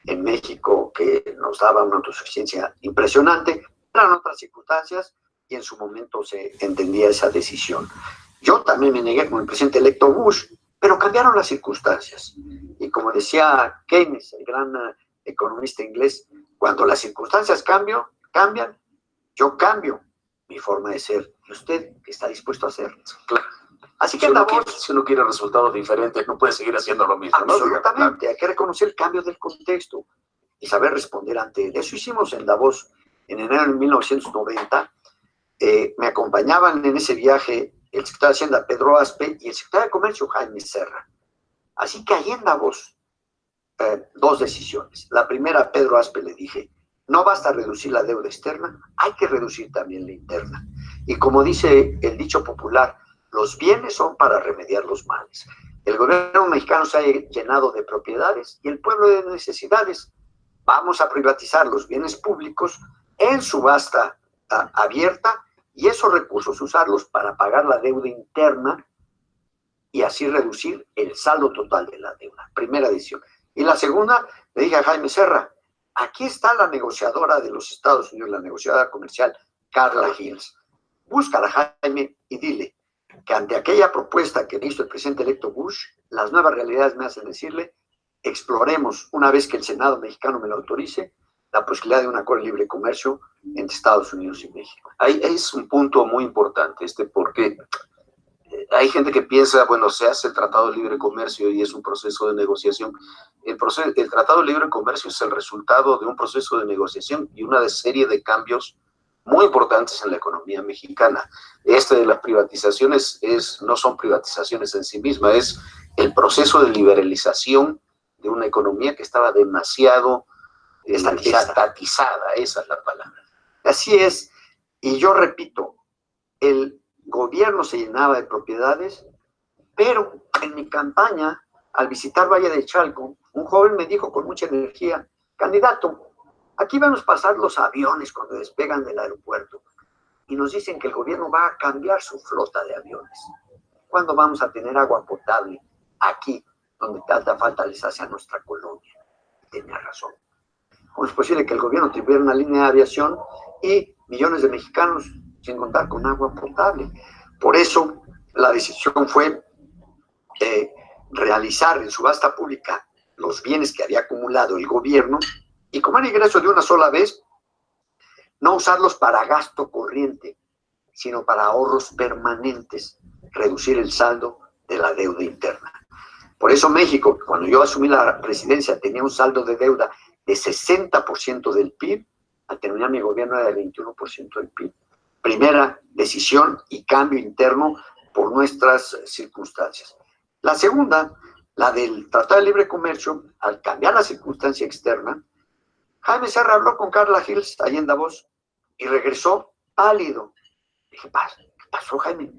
en México, que nos daba una autosuficiencia impresionante. Eran otras circunstancias y en su momento se entendía esa decisión. Yo también me negué con el presidente electo Bush, pero cambiaron las circunstancias. Y como decía Keynes, el gran economista inglés, cuando las circunstancias cambian, yo cambio. mi forma de ser, y usted está dispuesto a hacerlo. Claro. Así que Si uno quiere resultados diferentes, no puede seguir haciendo lo mismo, ¿no? Absolutamente, hay que reconocer el cambio del contexto y saber responder ante él. Eso hicimos en Davos en enero de 1990. Me acompañaban en ese viaje el secretario de Hacienda Pedro Aspe y el secretario de Comercio Jaime Serra. Así que ahí en Davos, dos decisiones. La primera, a Pedro Aspe le dije, no basta reducir la deuda externa, hay que reducir también la interna. Y como dice el dicho popular, los bienes son para remediar los males. El gobierno mexicano se ha llenado de propiedades y el pueblo de necesidades. Vamos a privatizar los bienes públicos en subasta abierta y esos recursos usarlos para pagar la deuda interna y así reducir el saldo total de la deuda. Primera decisión. Y la segunda, le dije a Jaime Serra, aquí está la negociadora de los Estados Unidos, la negociadora comercial Carla Hills. Búscala, Jaime, y dile que ante aquella propuesta que me hizo el presidente electo Bush, las nuevas realidades me hacen decirle, exploremos, una vez que el Senado mexicano me lo autorice, la posibilidad de un acuerdo de libre comercio entre Estados Unidos y México. Ahí es un punto muy importante, porque hay gente que piensa, bueno, se hace el Tratado de Libre Comercio y es un proceso de negociación. El Tratado de Libre Comercio es el resultado de un proceso de negociación y una serie de cambios muy importantes en la economía mexicana. De las privatizaciones no son privatizaciones en sí mismas, es el proceso de liberalización de una economía que estaba demasiado estatizada, esa es la palabra. Así es, y yo repito, el gobierno se llenaba de propiedades, pero en mi campaña, al visitar Valle de Chalco, un joven me dijo con mucha energía, candidato, aquí vamos a pasar los aviones cuando despegan del aeropuerto y nos dicen que el gobierno va a cambiar su flota de aviones. ¿Cuándo vamos a tener agua potable aquí, donde tanta falta les hace a nuestra colonia? Tenía razón. ¿Cómo es posible que el gobierno tuviera una línea de aviación y millones de mexicanos sin contar con agua potable? Por eso la decisión fue realizar en subasta pública los bienes que había acumulado el gobierno y como era ingreso de una sola vez, no usarlos para gasto corriente, sino para ahorros permanentes, reducir el saldo de la deuda interna. Por eso México, cuando yo asumí la presidencia, tenía un saldo de deuda de 60% del PIB, al terminar mi gobierno era de 21% del PIB. Primera decisión y cambio interno por nuestras circunstancias. La segunda, la del Tratado de Libre Comercio, al cambiar la circunstancia externa, Jaime Serra habló con Carla Hills ahí en Davos y regresó pálido. Dije, ¿qué pasó, Jaime?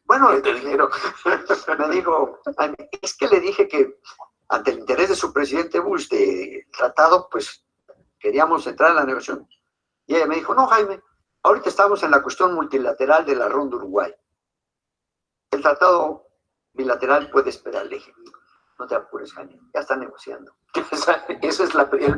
Bueno, me dijo, Jaime, es que le dije que ante el interés de su presidente Bush de tratado, pues queríamos entrar en la negociación. Y ella me dijo, no, Jaime, ahorita estamos en la cuestión multilateral de la ronda Uruguay. El tratado bilateral puede esperar. Le dije, no te apures, Jaime, ya está negociando. Ese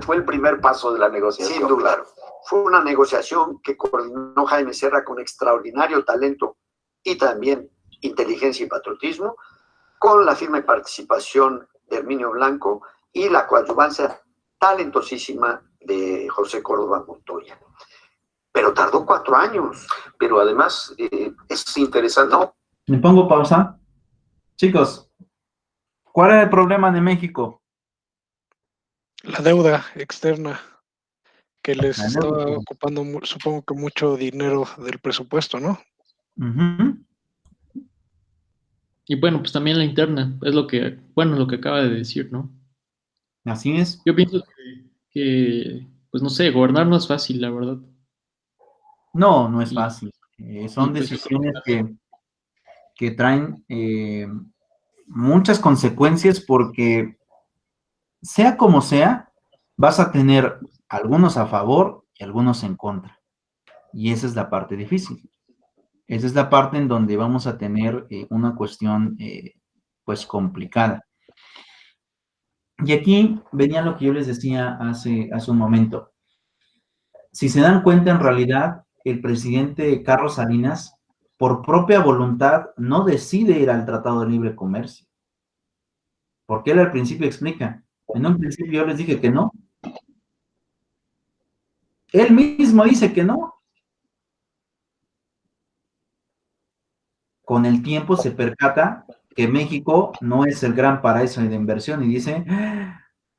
fue el primer paso de la negociación. Sin duda, claro. Fue una negociación que coordinó Jaime Serra con extraordinario talento y también inteligencia y patriotismo, con la firme participación de Herminio Blanco y la coadyuvancia talentosísima de José Córdoba Montoya. Pero tardó 4 años. Pero además es interesante. No. ¿Me pongo pausa? Chicos, ¿cuál es el problema de México? La deuda externa, que les está ocupando, supongo que mucho dinero del presupuesto, ¿no? Uh-huh. Y bueno, pues también la interna, es lo que acaba de decir, ¿no? Así es. Yo pienso que pues no sé, gobernar no es fácil, la verdad. No, no es fácil. Son pues, decisiones que traen muchas consecuencias porque, sea como sea, vas a tener algunos a favor y algunos en contra. Y esa es la parte difícil. Esa es la parte en donde vamos a tener una cuestión, pues, complicada. Y aquí venía lo que yo les decía hace un momento. Si se dan cuenta, en realidad, el presidente Carlos Salinas, por propia voluntad, no decide ir al Tratado de Libre Comercio. Porque él al principio explica. En un principio yo les dije que no. Él mismo dice que no. con el tiempo se percata que México no es el gran paraíso de inversión y dice,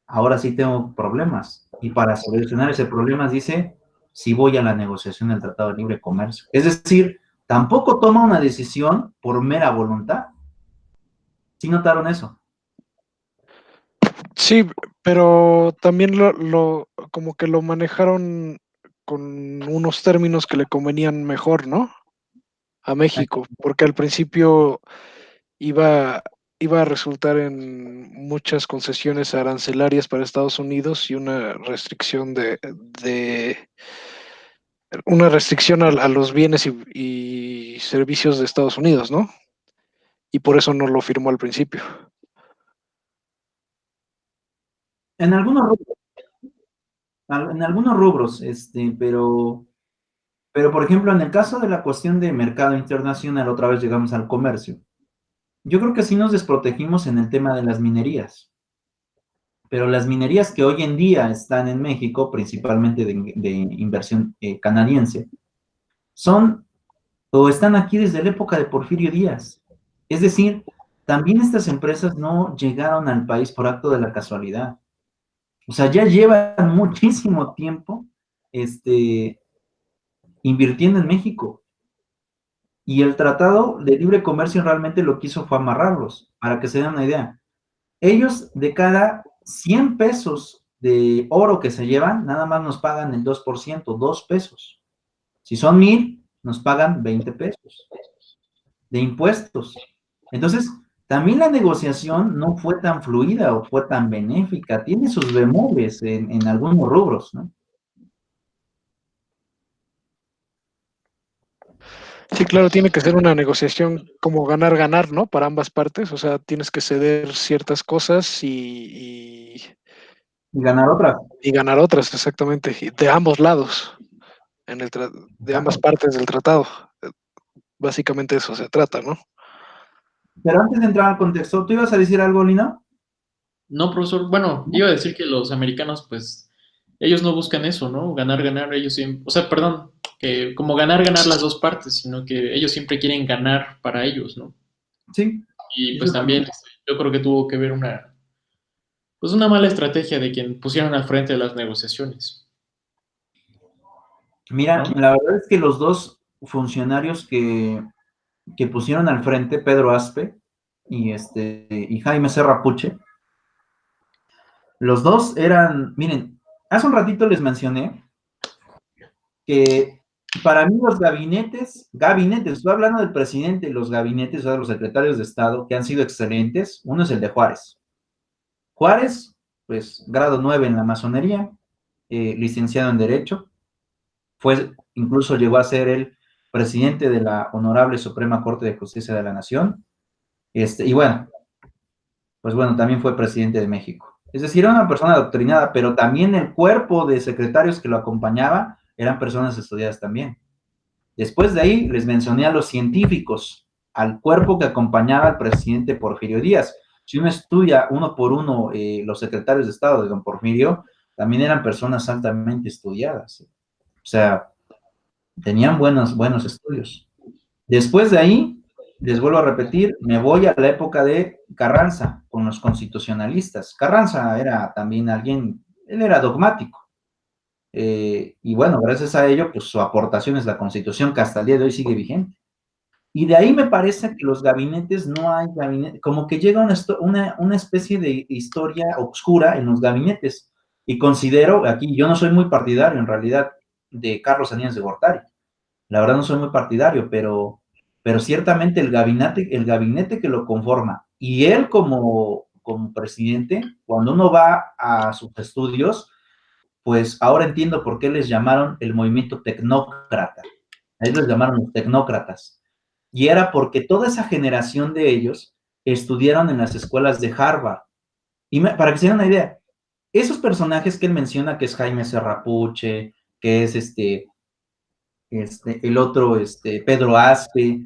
ahora sí tengo problemas. Y para solucionar ese problema dice, sí voy a la negociación del Tratado de Libre Comercio. Es decir, tampoco toma una decisión por mera voluntad. ¿Sí notaron eso? Sí, pero también como que lo manejaron con unos términos que le convenían mejor, ¿no? A México, porque al principio iba, iba a resultar en muchas concesiones arancelarias para Estados Unidos y una restricción una restricción a los bienes y servicios de Estados Unidos, ¿no? Y por eso no lo firmó al principio. En algunos rubros, pero por ejemplo, en el caso de la cuestión de mercado internacional, otra vez llegamos al comercio. Yo creo que sí nos desprotegimos en el tema de las minerías, pero las minerías que hoy en día están en México, principalmente de inversión canadiense, son o están aquí desde la época de Porfirio Díaz. Es decir, también estas empresas no llegaron al país por acto de la casualidad. O sea, ya llevan muchísimo tiempo invirtiendo en México. Y el Tratado de Libre Comercio realmente lo que hizo fue amarrarlos, para que se den una idea. Ellos de cada 100 pesos de oro que se llevan, nada más nos pagan el 2%, 2 pesos. Si son 1,000, nos pagan 20 pesos de impuestos. Entonces, también la negociación no fue tan fluida o fue tan benéfica. Tiene sus bemoles en algunos rubros, ¿no? Sí, claro, tiene que ser una negociación como ganar-ganar, ¿no? Para ambas partes, o sea, tienes que ceder ciertas cosas Y ganar otras. y ganar otras, exactamente, y de ambos lados, de ambas partes del tratado. Básicamente eso se trata, ¿no? Pero antes de entrar al contexto, ¿tú ibas a decir algo, Lina? No, profesor, bueno, iba a decir que los americanos, pues, ellos no buscan eso, ¿no? Ganar, ganar, ellos siempre, o sea, perdón, que como ganar, ganar las dos partes, sino que ellos siempre quieren ganar para ellos, ¿no? Sí. Y pues también yo creo que tuvo que ver pues una mala estrategia de quien pusieron al frente de las negociaciones. Mira, ¿No? la verdad es que los dos funcionarios que pusieron al frente, Pedro Aspe y Jaime Serra Puche, los dos eran, miren, hace un ratito les mencioné que para mí los gabinetes, estoy hablando del presidente, los gabinetes, o sea, los secretarios de Estado, que han sido excelentes, uno es el de Juárez. Juárez, pues, grado 9 en la masonería, licenciado en Derecho, incluso llegó a ser el presidente de la Honorable Suprema Corte de Justicia de la Nación, y bueno, pues bueno, también fue presidente de México. Es decir, era una persona adoctrinada, pero también el cuerpo de secretarios que lo acompañaba eran personas estudiadas también. Después de ahí les mencioné a los científicos, al cuerpo que acompañaba al presidente Porfirio Díaz. Si uno estudia uno por uno los secretarios de Estado de don Porfirio, también eran personas altamente estudiadas. O sea, tenían buenos estudios. Después de ahí, les vuelvo a repetir, me voy a la época de Carranza, con los constitucionalistas. Carranza era también alguien, él era dogmático. Y bueno, gracias a ello, pues su aportación es la Constitución, que hasta el día de hoy sigue vigente. Y de ahí me parece que los gabinetes, no hay gabinete, como que llega una especie de historia oscura en los gabinetes. Y considero, aquí yo no soy muy partidario en realidad de Carlos Salinas de Gortari. La verdad no soy muy partidario, pero ciertamente el gabinete que lo conforma y él como presidente, cuando uno va a sus estudios, pues ahora entiendo por qué les llamaron el movimiento tecnócrata. A ellos les llamaron los tecnócratas. Y era porque toda esa generación de ellos estudiaron en las escuelas de Harvard. Y para que se den una idea, esos personajes que él menciona, que es Jaime Serra Puche, que es el otro, Pedro Aspe,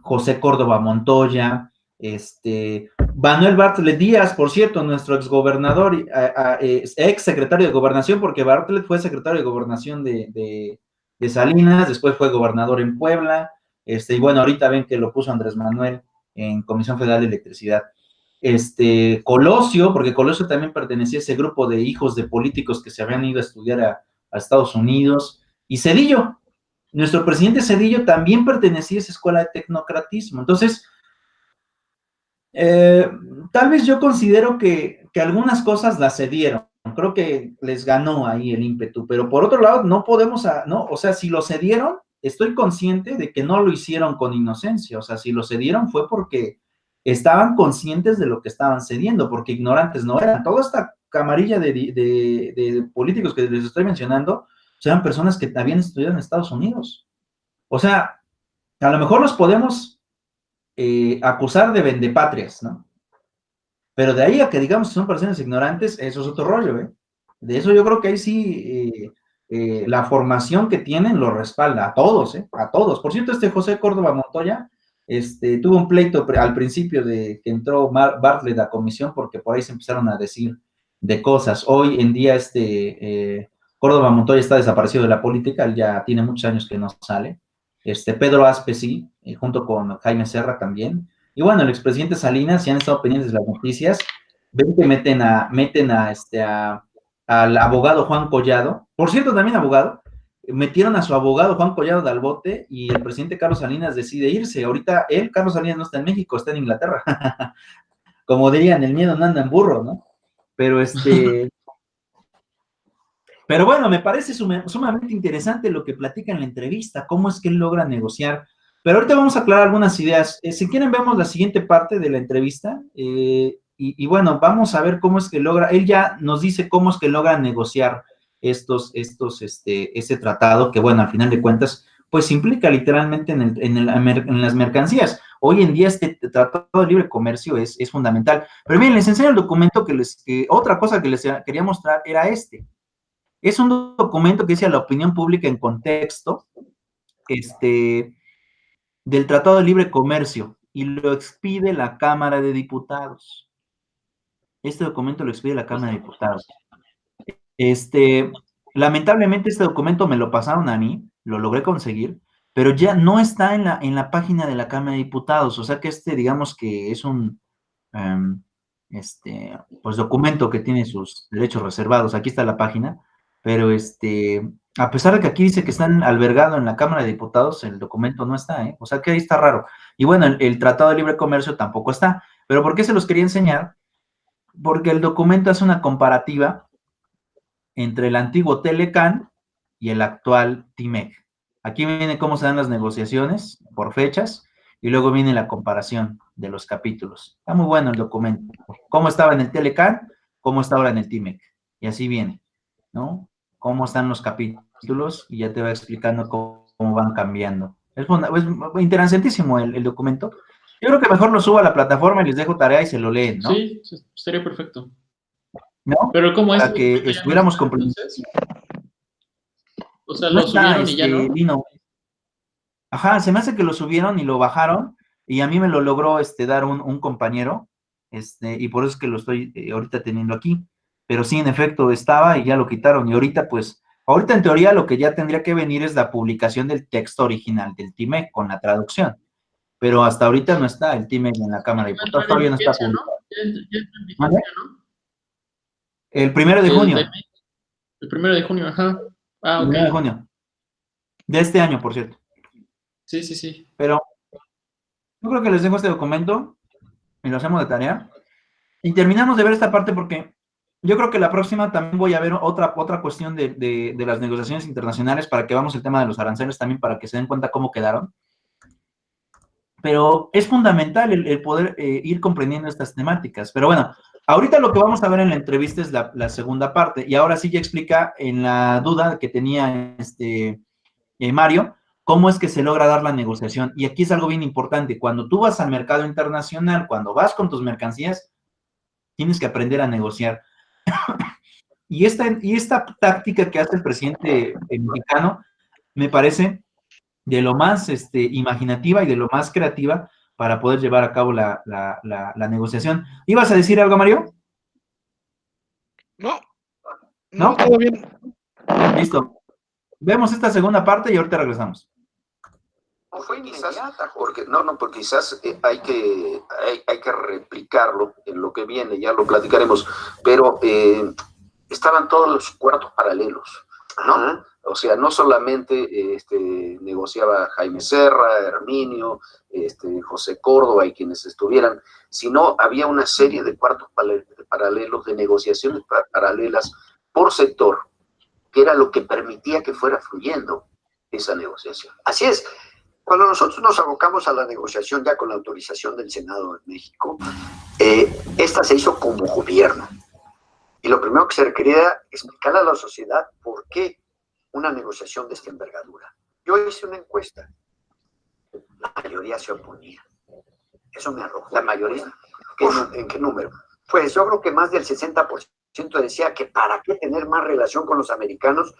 José Córdoba Montoya, Manuel Bartlett Díaz, por cierto, nuestro exgobernador, ex secretario de Gobernación, porque Bartlett fue secretario de Gobernación de Salinas, después fue gobernador en Puebla, Y bueno, ahorita ven que lo puso Andrés Manuel en Comisión Federal de Electricidad. Colosio, porque Colosio también pertenecía a ese grupo de hijos de políticos que se habían ido a estudiar a Estados Unidos, y Zedillo, nuestro presidente Zedillo también pertenecía a esa escuela de tecnocratismo. Entonces, tal vez yo considero que algunas cosas las cedieron, creo que les ganó ahí el ímpetu, pero por otro lado no podemos, no, o sea, si lo cedieron, estoy consciente de que no lo hicieron con inocencia, o sea, si lo cedieron fue porque estaban conscientes de lo que estaban cediendo, porque ignorantes no eran. Toda esta camarilla de políticos que les estoy mencionando, eran personas que habían estudiado en Estados Unidos. O sea, a lo mejor los podemos acusar de vendepatrias, ¿no? Pero de ahí a que digamos que son personas ignorantes, eso es otro rollo, ¿eh? De eso yo creo que ahí sí la formación que tienen lo respalda a todos, ¿eh? A todos. Por cierto, José Córdoba Montoya tuvo un pleito al principio de que entró Bartlett a comisión porque por ahí se empezaron a decir de cosas. Hoy en día Córdoba Montoya está desaparecido de la política, él ya tiene muchos años que no sale. Pedro Aspe sí, junto con Jaime Serra también. Y bueno, el expresidente Salinas, si han estado pendientes de las noticias, ven que meten al abogado Juan Collado, por cierto, también abogado, metieron a su abogado Juan Collado al bote y el presidente Carlos Salinas decide irse. Ahorita Carlos Salinas no está en México, está en Inglaterra. Como dirían, el miedo no anda en burro, ¿no? Pero pero bueno, me parece sumamente interesante lo que platica en la entrevista, cómo es que él logra negociar. Pero ahorita vamos a aclarar algunas ideas. Si quieren, vemos la siguiente parte de la entrevista. Y bueno, vamos a ver cómo es que logra. Él ya nos dice cómo es que logra negociar ese tratado, que bueno, al final de cuentas, pues implica literalmente en las mercancías. Hoy en día este tratado de libre comercio es fundamental. Pero bien, les enseño el documento otra cosa que les quería mostrar era Es un documento que dice la opinión pública en contexto, del Tratado de Libre Comercio, y lo expide la Cámara de Diputados. Este documento lo expide la Cámara de Diputados. Lamentablemente este documento me lo pasaron a mí, lo logré conseguir, pero ya no está en la página de la Cámara de Diputados, o sea que digamos que es un pues documento que tiene sus derechos reservados. Aquí está la página, pero a pesar de que aquí dice que están albergados en la Cámara de Diputados, el documento no está, o sea que ahí está raro. Y bueno, el Tratado de Libre Comercio tampoco está. ¿Pero por qué se los quería enseñar? Porque el documento hace una comparativa entre el antiguo Telecan y el actual TIMEC. Aquí viene cómo se dan las negociaciones por fechas, y luego viene la comparación de los capítulos. Está muy bueno el documento. Cómo estaba en el Telecan, cómo está ahora en el TIMEC. Y así viene, ¿no? Cómo están los capítulos, y ya te va explicando cómo van cambiando. Es interesantísimo el documento. Yo creo que mejor lo subo a la plataforma y les dejo tarea y se lo leen, ¿no? Sí, estaría perfecto. ¿No? Pero ¿cómo es? Para que estuviéramos comprendidos. O sea, lo subieron y ya no. Vino. Ajá, se me hace que lo subieron y lo bajaron, y a mí me lo logró dar un compañero, y por eso es que lo estoy ahorita teniendo aquí. Pero sí, en efecto, estaba y ya lo quitaron. Y ahorita, pues, en teoría lo que ya tendría que venir es la publicación del texto original del TIMEC con la traducción. Pero hasta ahorita no está el TIMEC en la Cámara de Diputados, todavía no está publicado. ¿No? El 1 de junio. El 1 de junio, ajá. Ah, ok. 1 de junio. De este año, por cierto. Sí. Pero yo creo que les dejo este documento y lo hacemos de tarea. Y terminamos de ver esta parte porque yo creo que la próxima también voy a ver otra cuestión de las negociaciones internacionales, para que veamos el tema de los aranceles también, para que se den cuenta cómo quedaron. Pero es fundamental el poder ir comprendiendo estas temáticas. Pero bueno, ahorita lo que vamos a ver en la entrevista es la segunda parte. Y ahora sí ya explica en la duda que tenía Mario, cómo es que se logra dar la negociación. Y aquí es algo bien importante. Cuando tú vas al mercado internacional, cuando vas con tus mercancías, tienes que aprender a negociar. y esta táctica que hace el presidente mexicano me parece de lo más imaginativa y de lo más creativa para poder llevar a cabo la negociación. ¿Ibas a decir algo, Mario? No, todo bien. Listo. Vemos esta segunda parte y ahorita regresamos. No fue quizás, inmediata, porque porque quizás hay que replicarlo en lo que viene, ya lo platicaremos, pero estaban todos los cuartos paralelos, ¿no? Ajá. O sea, no solamente negociaba Jaime Serra, Herminio, José Córdoba y quienes estuvieran, sino había una serie de cuartos paralelos, de negociaciones paralelas por sector, que era lo que permitía que fuera fluyendo esa negociación. Así es. Cuando nosotros nos abocamos a la negociación ya con la autorización del Senado de México, esta se hizo como gobierno. Y lo primero que se requería era explicarle a la sociedad por qué una negociación de esta envergadura. Yo hice una encuesta. La mayoría se oponía. Eso me arrojó. ¿La mayoría? ¿En qué número? Pues yo creo que más del 60% decía que para qué tener más relación con los americanos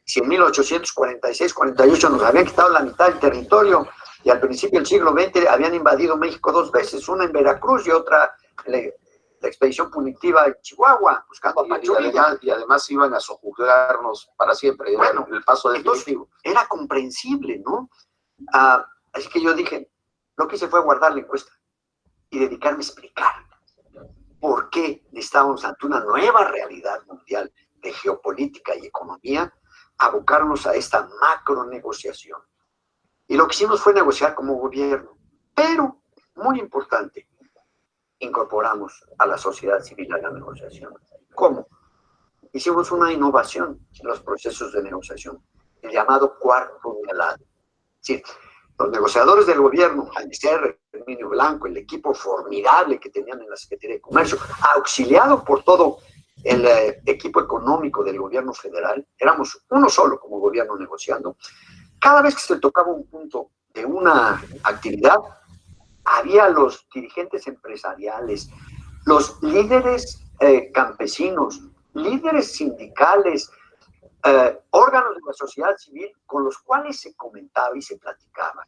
si en 1846-48 nos habían quitado la mitad del territorio y al principio del siglo XX habían invadido México 2 veces, una en Veracruz y otra la expedición punitiva en Chihuahua, buscando a Pancho Villa. Y además iban a sojuzgarnos para siempre. Bueno, el paso definitivo. Era comprensible, ¿no? Así que yo dije, lo que hice fue guardar la encuesta y dedicarme a explicar por qué estábamos ante una nueva realidad mundial de geopolítica y economía, abocarnos a esta macro negociación. Y lo que hicimos fue negociar como gobierno, pero, muy importante, incorporamos a la sociedad civil a la negociación. ¿Cómo? Hicimos una innovación en los procesos de negociación, el llamado cuarto de al lado. Sí, los negociadores del gobierno, Jaime Serra, Herminio Blanco, el equipo formidable que tenían en la Secretaría de Comercio, auxiliado por todo el equipo económico del gobierno federal, éramos uno solo como gobierno negociando. Cada vez que se tocaba un punto de una actividad, había los dirigentes empresariales, los líderes campesinos, líderes sindicales, órganos de la sociedad civil con los cuales se comentaba y se platicaba,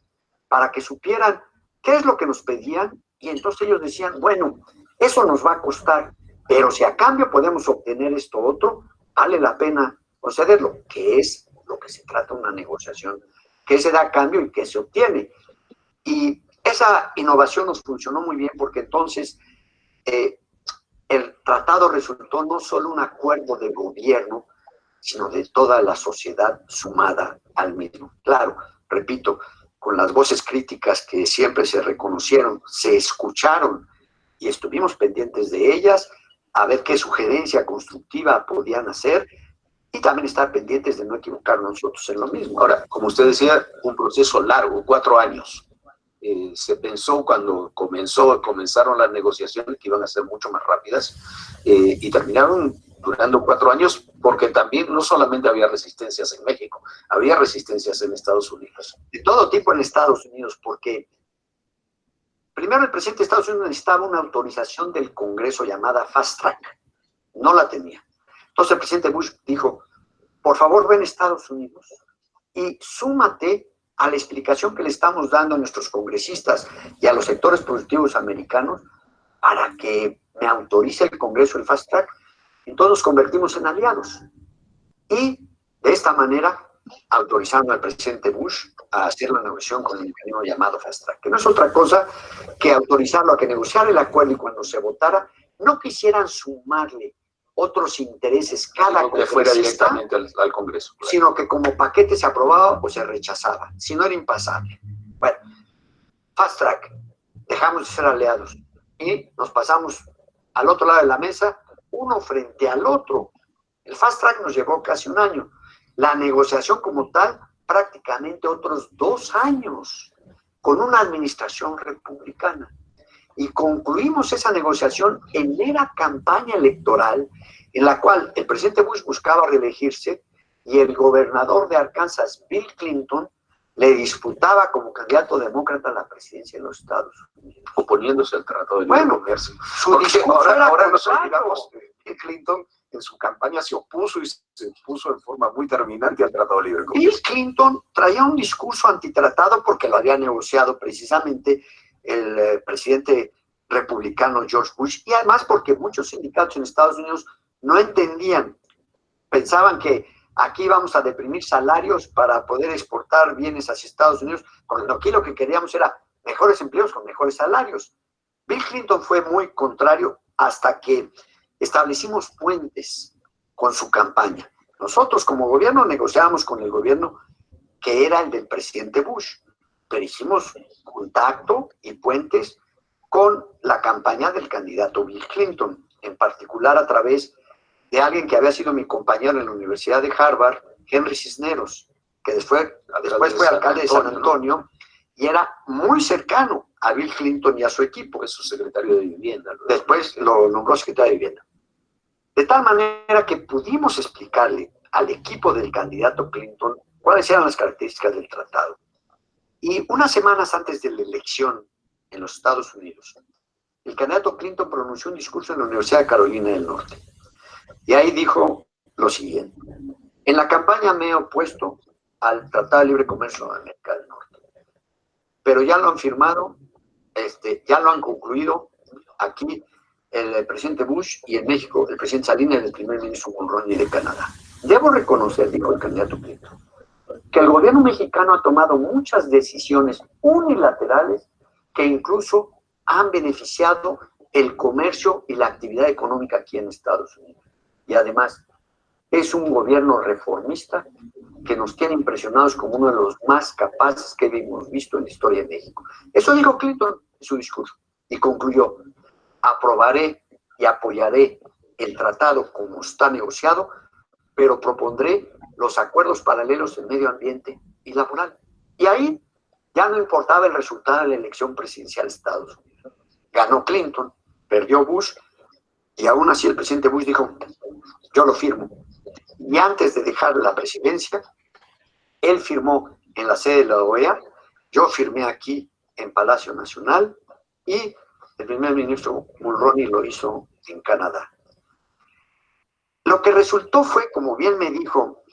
para que supieran qué es lo que nos pedían, y entonces ellos decían, bueno, eso nos va a costar, pero si a cambio podemos obtener esto otro, vale la pena concederlo, que es lo que se trata una negociación, que se da a cambio y que se obtiene. Y esa innovación nos funcionó muy bien porque entonces el tratado resultó no solo un acuerdo de gobierno, sino de toda la sociedad sumada al mismo. Claro, repito, con las voces críticas que siempre se reconocieron, se escucharon y estuvimos pendientes de ellas, a ver qué sugerencia constructiva podían hacer y también estar pendientes de no equivocarnos nosotros en lo mismo. Ahora, como usted decía, un proceso largo, 4 años. Se pensó cuando comenzaron las negociaciones que iban a ser mucho más rápidas y terminaron durando 4 años porque también no solamente había resistencias en México, había resistencias en Estados Unidos. De todo tipo en Estados Unidos, porque primero el presidente de Estados Unidos necesitaba una autorización del Congreso llamada Fast Track. No la tenía. Entonces el presidente Bush dijo, por favor ven a Estados Unidos y súmate a la explicación que le estamos dando a nuestros congresistas y a los sectores productivos americanos para que me autorice el Congreso el Fast Track. Entonces nos convertimos en aliados. Y de esta manera autorizaron al presidente Bush a hacer la negociación con el mecanismo llamado Fast Track, que no es otra cosa que autorizarlo a que negociara el acuerdo y cuando se votara no quisieran sumarle otros intereses cada que fuera directamente al Congreso. Claro. Sino que como paquete se aprobaba o se rechazaba, si no era impasable. Bueno, Fast Track, dejamos de ser aliados y nos pasamos al otro lado de la mesa, uno frente al otro. El Fast Track nos llevó casi 1 año. La negociación como tal, prácticamente otros 2 años, con una administración republicana. Y concluimos esa negociación en mera campaña electoral, en la cual el presidente Bush buscaba reelegirse y el gobernador de Arkansas, Bill Clinton, le disputaba como candidato demócrata a la presidencia de los Estados Unidos. Oponiéndose al Tratado de Libre Comercio. Ahora nos olvidamos de Bill Clinton en su campaña se opuso y se opuso en forma muy terminante al Tratado de Libre Comercio. Bill Clinton traía un discurso antitratado porque lo había negociado precisamente el presidente republicano George Bush y además porque muchos sindicatos en Estados Unidos no entendían, pensaban que aquí vamos a deprimir salarios para poder exportar bienes hacia Estados Unidos, cuando aquí lo que queríamos era mejores empleos con mejores salarios. Bill Clinton fue muy contrario hasta que establecimos puentes con su campaña. Nosotros como gobierno negociábamos con el gobierno que era el del presidente Bush, pero hicimos contacto y puentes con la campaña del candidato Bill Clinton, en particular a través de alguien que había sido mi compañero en la Universidad de Harvard, Henry Cisneros, que después fue alcalde de San Antonio y era muy cercano a Bill Clinton y a su equipo. Es su secretario de Vivienda. ¿No? Después lo nombró secretario de Vivienda. De tal manera que pudimos explicarle al equipo del candidato Clinton cuáles eran las características del tratado. Y unas semanas antes de la elección en los Estados Unidos, el candidato Clinton pronunció un discurso en la Universidad de Carolina del Norte. Y ahí dijo lo siguiente: en la campaña me he opuesto al Tratado de Libre Comercio de América del Norte, pero ya lo han firmado, ya lo han concluido aquí el presidente Bush y en México el presidente Salinas y el primer ministro Mulroney de Canadá. Debo reconocer, dijo el candidato Clinton, que el gobierno mexicano ha tomado muchas decisiones unilaterales que incluso han beneficiado el comercio y la actividad económica aquí en Estados Unidos. Y además, es un gobierno reformista que nos tiene impresionados como uno de los más capaces que hemos visto en la historia de México. Eso dijo Clinton en su discurso y concluyó: aprobaré y apoyaré el tratado como está negociado, pero propondré los acuerdos paralelos en medio ambiente y laboral. Y ahí ya no importaba el resultado de la elección presidencial de Estados Unidos. Ganó Clinton, perdió Bush, y aún así el presidente Bush dijo: yo lo firmo. Y antes de dejar la presidencia, él firmó en la sede de la OEA, yo firmé aquí en Palacio Nacional, y el primer ministro Mulroney lo hizo en Canadá. Lo que resultó fue, como bien me dijo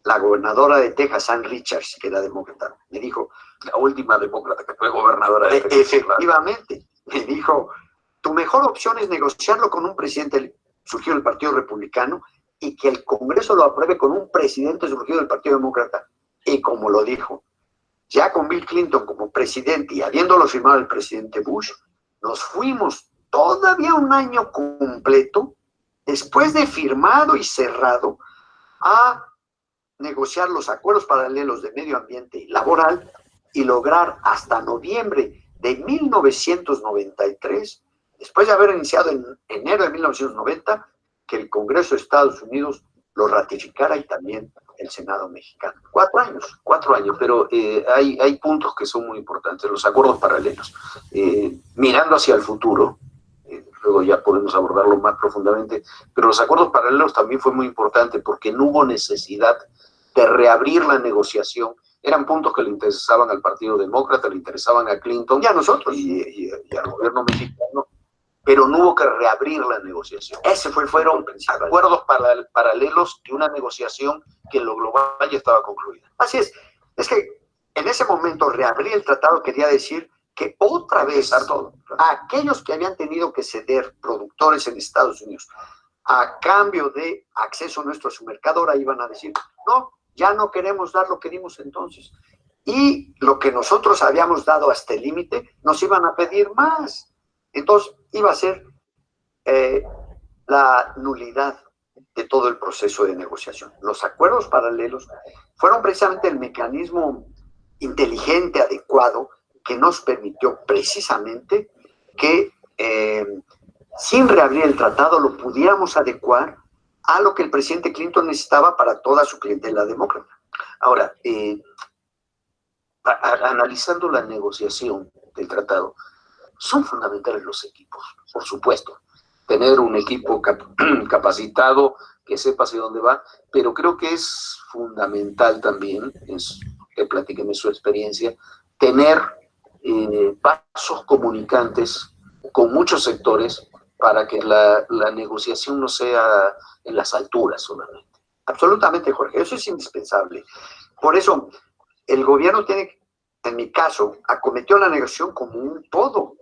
la gobernadora de Texas, Ann Richards, que era demócrata, me dijo, la última demócrata que fue gobernadora de Texas. Efectivamente, me dijo, tu mejor opción es negociarlo con un presidente surgido del Partido Republicano y que el Congreso lo apruebe con un presidente surgido del Partido Demócrata. Y como lo dijo, ya con Bill Clinton como presidente y habiéndolo firmado el presidente Bush, nos fuimos todavía un año completo, después de firmado y cerrado, a negociar los acuerdos paralelos de medio ambiente y laboral y lograr hasta noviembre de 1993, después de haber iniciado en enero de 1990, que el Congreso de Estados Unidos lo ratificara y también el Senado mexicano. 4 años. 4 años, pero hay puntos que son muy importantes, los acuerdos paralelos. Mirando hacia el futuro, luego ya podemos abordarlo más profundamente, pero los acuerdos paralelos también fue muy importante porque no hubo necesidad de reabrir la negociación. Eran puntos que le interesaban al Partido Demócrata, le interesaban a Clinton Y a nosotros. y al gobierno mexicano, pero no hubo que reabrir la negociación. Fueron acuerdos paralelos y una negociación que en lo global ya estaba concluida. Así es que en ese momento reabrir el tratado quería decir que otra vez a aquellos que habían tenido que ceder, productores en Estados Unidos, a cambio de acceso nuestro a su mercado, ahora iban a decir, no, ya no queremos dar lo que dimos entonces. Y lo que nosotros habíamos dado hasta el límite, nos iban a pedir más. Entonces iba a ser la nulidad de todo el proceso de negociación. Los acuerdos paralelos fueron precisamente el mecanismo inteligente, adecuado, que nos permitió precisamente que sin reabrir el tratado lo pudiéramos adecuar a lo que el presidente Clinton necesitaba para toda su clientela demócrata. Ahora, analizando la negociación del tratado, son fundamentales los equipos, por supuesto. Tener un equipo capacitado, que sepa hacia dónde va, pero creo que es fundamental también, que platíqueme su experiencia, tener vasos comunicantes con muchos sectores para que la negociación no sea en las alturas solamente. Absolutamente, Jorge, eso es indispensable. Por eso, el gobierno tiene, en mi caso, acometió la negociación como un todo.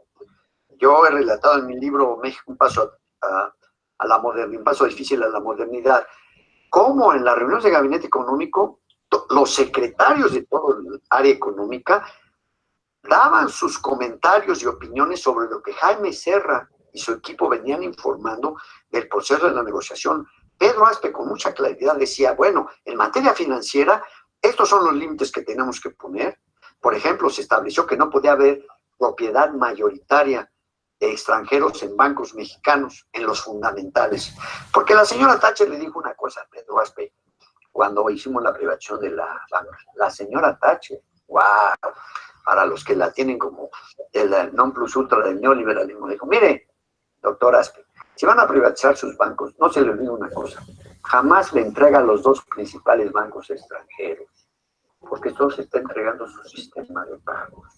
Yo he relatado en mi libro México, un paso a la modernidad, un paso difícil a la modernidad, cómo en las reuniones de gabinete económico, los secretarios de todo el área económica daban sus comentarios y opiniones sobre lo que Jaime Serra y su equipo venían informando del proceso de la negociación. Pedro Aspe con mucha claridad decía, bueno, en materia financiera, estos son los límites que tenemos que poner. Por ejemplo, se estableció que no podía haber propiedad mayoritaria de extranjeros en bancos mexicanos, en los fundamentales. Porque la señora Thatcher le dijo una cosa a Pedro Aspe cuando hicimos la privatización de la banca. La señora Thatcher, wow, para los que la tienen como el non plus ultra del neoliberalismo, dijo, mire, doctor Aspe, si van a privatizar sus bancos, no se le olvide una cosa, jamás le entrega a los dos principales bancos extranjeros, porque todo se está entregando su sistema de pagos.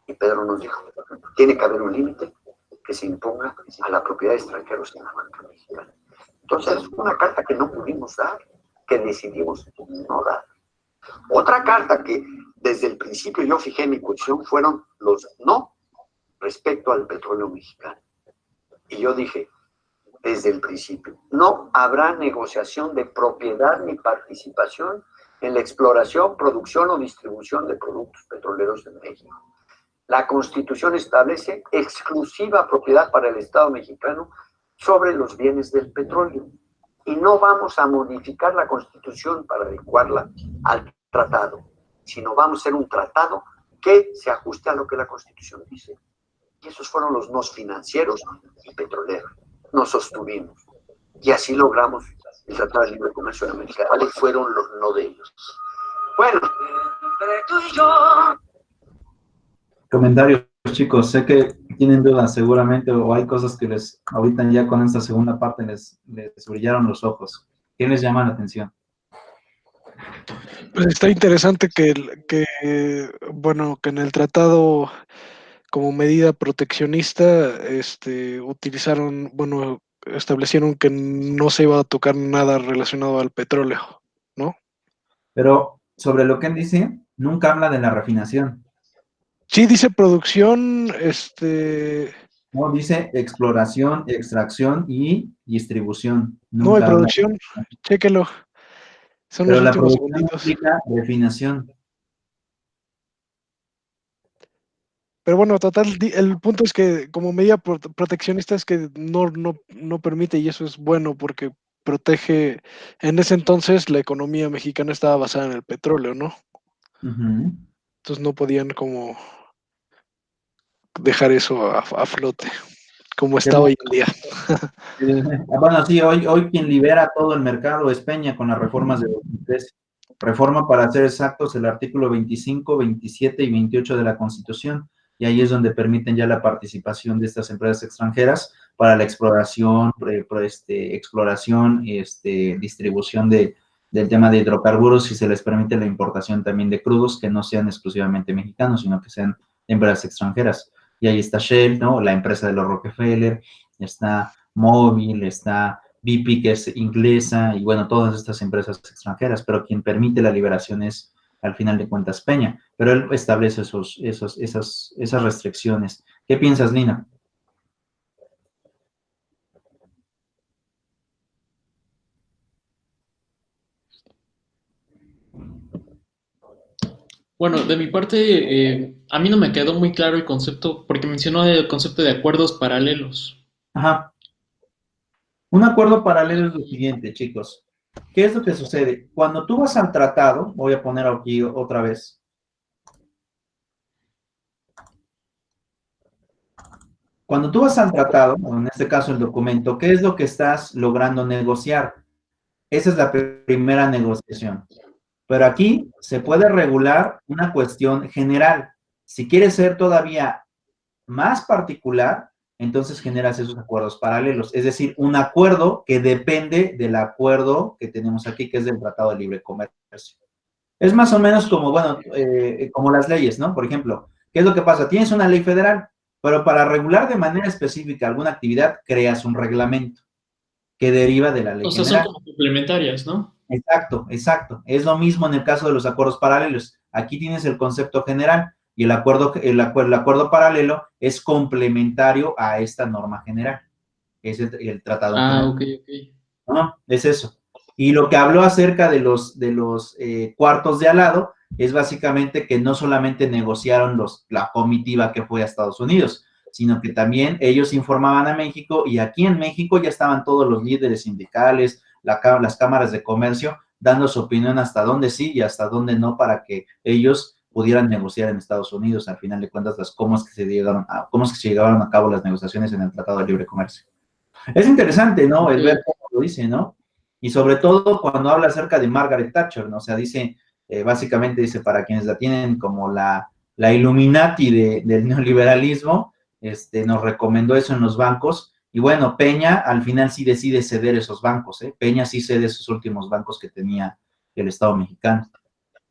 Y Pedro nos dijo, tiene que haber un límite que se imponga a la propiedad de extranjeros en la banca mexicana. Entonces, una carta que no pudimos dar, que decidimos no dar. Otra carta que desde el principio yo fijé mi posición fueron los no respecto al petróleo mexicano. Y yo dije, desde el principio, no habrá negociación de propiedad ni participación en la exploración, producción o distribución de productos petroleros en México. La Constitución establece exclusiva propiedad para el Estado mexicano sobre los bienes del petróleo. Y no vamos a modificar la Constitución para adecuarla al tratado, sino vamos a hacer un tratado que se ajuste a lo que la Constitución dice. Y esos fueron los nos financieros y petroleros. Nos sostuvimos. Y así logramos el Tratado de Libre Comercio de América. ¿Cuáles fueron los no de ellos? Bueno, entre tú y yo. Comentarios, chicos, sé que tienen dudas seguramente, o hay cosas que les, ahorita ya con esta segunda parte les brillaron los ojos. ¿Qué les llama la atención? Pues está interesante bueno, que en el tratado como medida proteccionista, utilizaron, bueno, establecieron que no se iba a tocar nada relacionado al petróleo, ¿no? Pero sobre lo que él dice, nunca habla de la refinación. Sí, dice producción, No, dice exploración, extracción y distribución. no hay Nunca habla. producción, chéquelo. Son Pero los la últimos producción segunditos. implica refinación. Pero bueno, total, el punto es que como medida proteccionista es que no permite, y eso es bueno porque protege, en ese entonces la economía mexicana estaba basada en el petróleo, ¿no? Ujú. Entonces no podían como dejar eso a flote, como está hoy en día. Bueno, sí, hoy quien libera todo el mercado es Peña con las reformas de 2013. Reforma, para ser exactos, el artículo 25, 27 y 28 de la Constitución, y ahí es donde permiten ya la participación de estas empresas extranjeras para la exploración, distribución del tema de hidrocarburos, y se les permite la importación también de crudos que no sean exclusivamente mexicanos, sino que sean empresas extranjeras. Y ahí está Shell, ¿no? La empresa de los Rockefeller, está Móvil, está BP, que es inglesa, y bueno, todas estas empresas extranjeras, pero quien permite la liberación es, al final de cuentas, Peña, pero él establece esas restricciones. ¿Qué piensas, Lina? Bueno, de mi parte, a mí no me quedó muy claro el concepto, porque mencionó el concepto de acuerdos paralelos. Ajá. Un acuerdo paralelo es lo siguiente, chicos. ¿Qué es lo que sucede? Cuando tú vas al tratado, voy a poner aquí otra vez. Cuando tú vas al tratado, o en este caso el documento, ¿qué es lo que estás logrando negociar? Esa es la primera negociación. Pero aquí se puede regular una cuestión general. Si quieres ser todavía más particular, entonces generas esos acuerdos paralelos. Es decir, un acuerdo que depende del acuerdo que tenemos aquí, que es del Tratado de Libre Comercio. Es más o menos como, bueno, como las leyes, ¿no? Por ejemplo, ¿qué es lo que pasa? Tienes una ley federal, pero para regular de manera específica alguna actividad, creas un reglamento que deriva de la ley O sea, general. son como complementarias, ¿no? Exacto, exacto. Es lo mismo en el caso de los acuerdos paralelos. Aquí tienes el concepto general y el acuerdo paralelo es complementario a esta norma general. Es el tratado Ah, general. ok. No, es eso. Y lo que habló acerca de los cuartos de al lado es básicamente que no solamente negociaron la comitiva que fue a Estados Unidos, sino que también ellos informaban a México, y aquí en México ya estaban todos los líderes sindicales, las cámaras de comercio, dando su opinión hasta dónde sí y hasta dónde no, para que ellos pudieran negociar en Estados Unidos, al final de cuentas, cómo es que se llevaron a cabo las negociaciones en el Tratado de Libre Comercio. Es interesante, ¿no? El ver cómo lo dice, ¿no? Y sobre todo cuando habla acerca de Margaret Thatcher, ¿no? O sea, dice, básicamente dice, para quienes la tienen como la Illuminati del neoliberalismo, nos recomendó eso en los bancos, y bueno, Peña al final sí decide ceder esos bancos, ¿eh? Peña sí cede esos últimos bancos que tenía el Estado mexicano.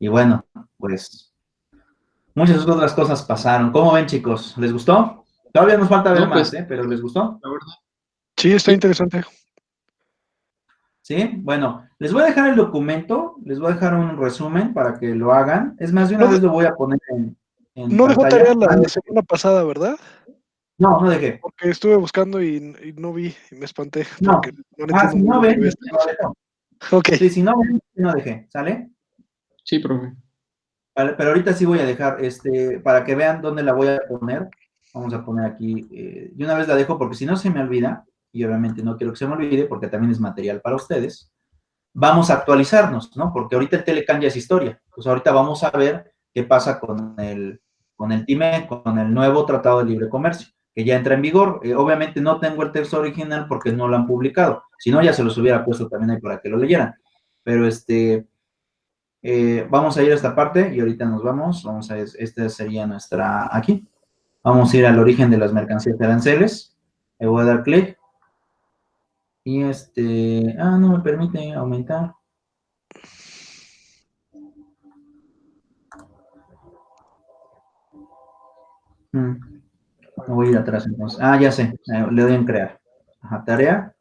Y bueno, pues, muchas otras cosas pasaron. ¿Cómo ven, chicos? ¿Les gustó? Todavía nos falta ver más, pero ¿les gustó? La verdad. Sí, está interesante. ¿Sí? Bueno, les voy a dejar el documento, les voy a dejar un resumen para que lo hagan. Es más, de una vez lo voy a poner en No dejó pantalla. tarea la semana pasada, ¿verdad? No, no dejé. Porque estuve buscando y no vi, y me espanté. No. Porque no entiendo Si no muy bien ven, lo que no dejó. Ok. Sí, si no ven, no dejé, ¿sale? Sí, profe. Vale, pero ahorita sí voy a dejar, para que vean dónde la voy a poner. Vamos a poner aquí, de una vez la dejo porque si no se me olvida, y obviamente no quiero que se me olvide porque también es material para ustedes. Vamos a actualizarnos, ¿no? Porque ahorita el Telecán ya es historia. Pues ahorita vamos a ver qué pasa con el TIME, con el nuevo Tratado de Libre Comercio, que ya entra en vigor. Obviamente no tengo el texto original porque no lo han publicado. Si no, ya se los hubiera puesto también ahí para que lo leyeran. Pero vamos a ir a esta parte y ahorita nos vamos. Vamos a ver, esta sería nuestra, aquí. Vamos a ir al origen de las mercancías de aranceles. Le voy a dar clic. Y no me permite aumentar. Me voy a ir atrás entonces. Ya sé, le doy en crear. Ajá, tarea.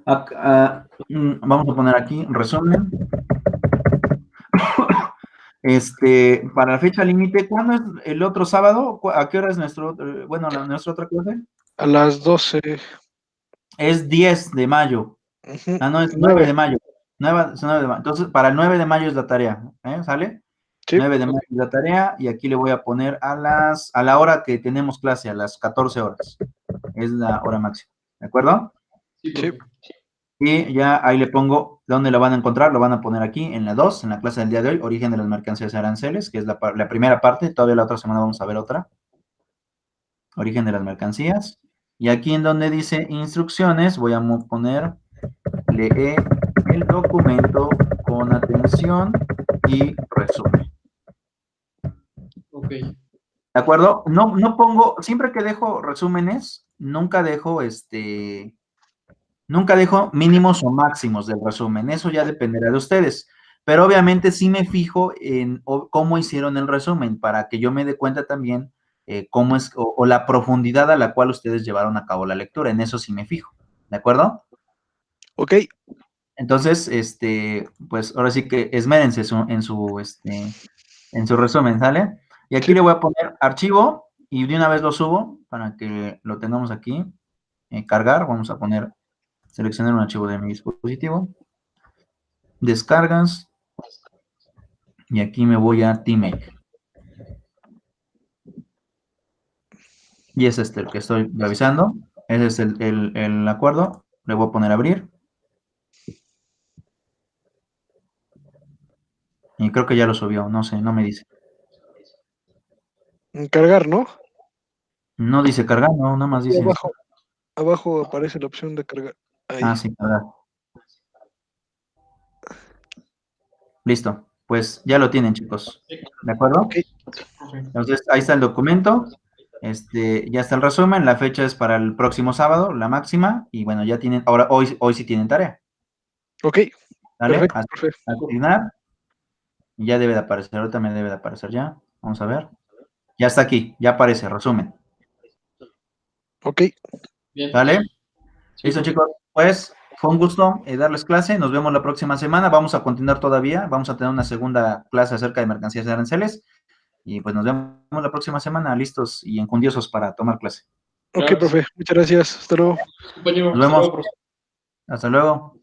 Vamos a poner aquí resumen. Para la fecha límite, ¿cuándo es el otro sábado? ¿A qué hora es nuestra otra clase? A las 12. Es 10 de mayo. No, es 9 de mayo. 9 de mayo. Entonces, para el 9 de mayo es la tarea. ¿Sale? Sí. 9 de mayo es la tarea, y aquí le voy a poner a la hora que tenemos clase, a las 14 horas. Es la hora máxima. ¿De acuerdo? Sí. Y ya ahí le pongo dónde lo van a encontrar. Lo van a poner aquí en la 2, en la clase del día de hoy, origen de las mercancías y aranceles, que es la primera parte. Todavía la otra semana vamos a ver otra. Origen de las mercancías. Y aquí en donde dice instrucciones, voy a poner lee el documento con atención y resumen. Ok. ¿De acuerdo? No pongo, siempre que dejo resúmenes, nunca dejo mínimos o máximos del resumen. Eso ya dependerá de ustedes. Pero obviamente sí me fijo en cómo hicieron el resumen, para que yo me dé cuenta también cómo es, o la profundidad a la cual ustedes llevaron a cabo la lectura. En eso sí me fijo. ¿De acuerdo? Ok. Entonces, pues ahora sí que esmérense en su resumen, ¿sale? Y aquí le voy a poner archivo y de una vez lo subo para que lo tengamos aquí. Cargar, vamos a poner, seleccionar un archivo de mi dispositivo. Descargas. Y aquí me voy a TeamMake. Y es el que estoy revisando. Ese es el acuerdo. Le voy a poner abrir. Y creo que ya lo subió, no sé, no me dice. Cargar, ¿no? No dice cargar, no, nada más dice. Abajo aparece la opción de cargar. Ahí. Sí, cargar. Listo, pues ya lo tienen, chicos. ¿De acuerdo? Okay. Entonces, ahí está el documento. Ya está el resumen. La fecha es para el próximo sábado, la máxima. Y bueno, ya tienen, ahora, hoy sí tienen tarea. Ok. ¿Vale? Perfecto. A coordinar. Y ya debe de aparecer, ahorita me debe de aparecer ya. Vamos a ver. Ya está aquí, ya aparece, resumen. Ok. Bien. ¿Vale? Listo, chicos. Pues fue un gusto darles clase. Nos vemos la próxima semana. Vamos a continuar todavía. Vamos a tener una segunda clase acerca de mercancías de aranceles. Y pues nos vemos la próxima semana, listos y enjundiosos para tomar clase. Ok, profe. Muchas gracias. Hasta luego. Compañero, Nos vemos. Hasta luego.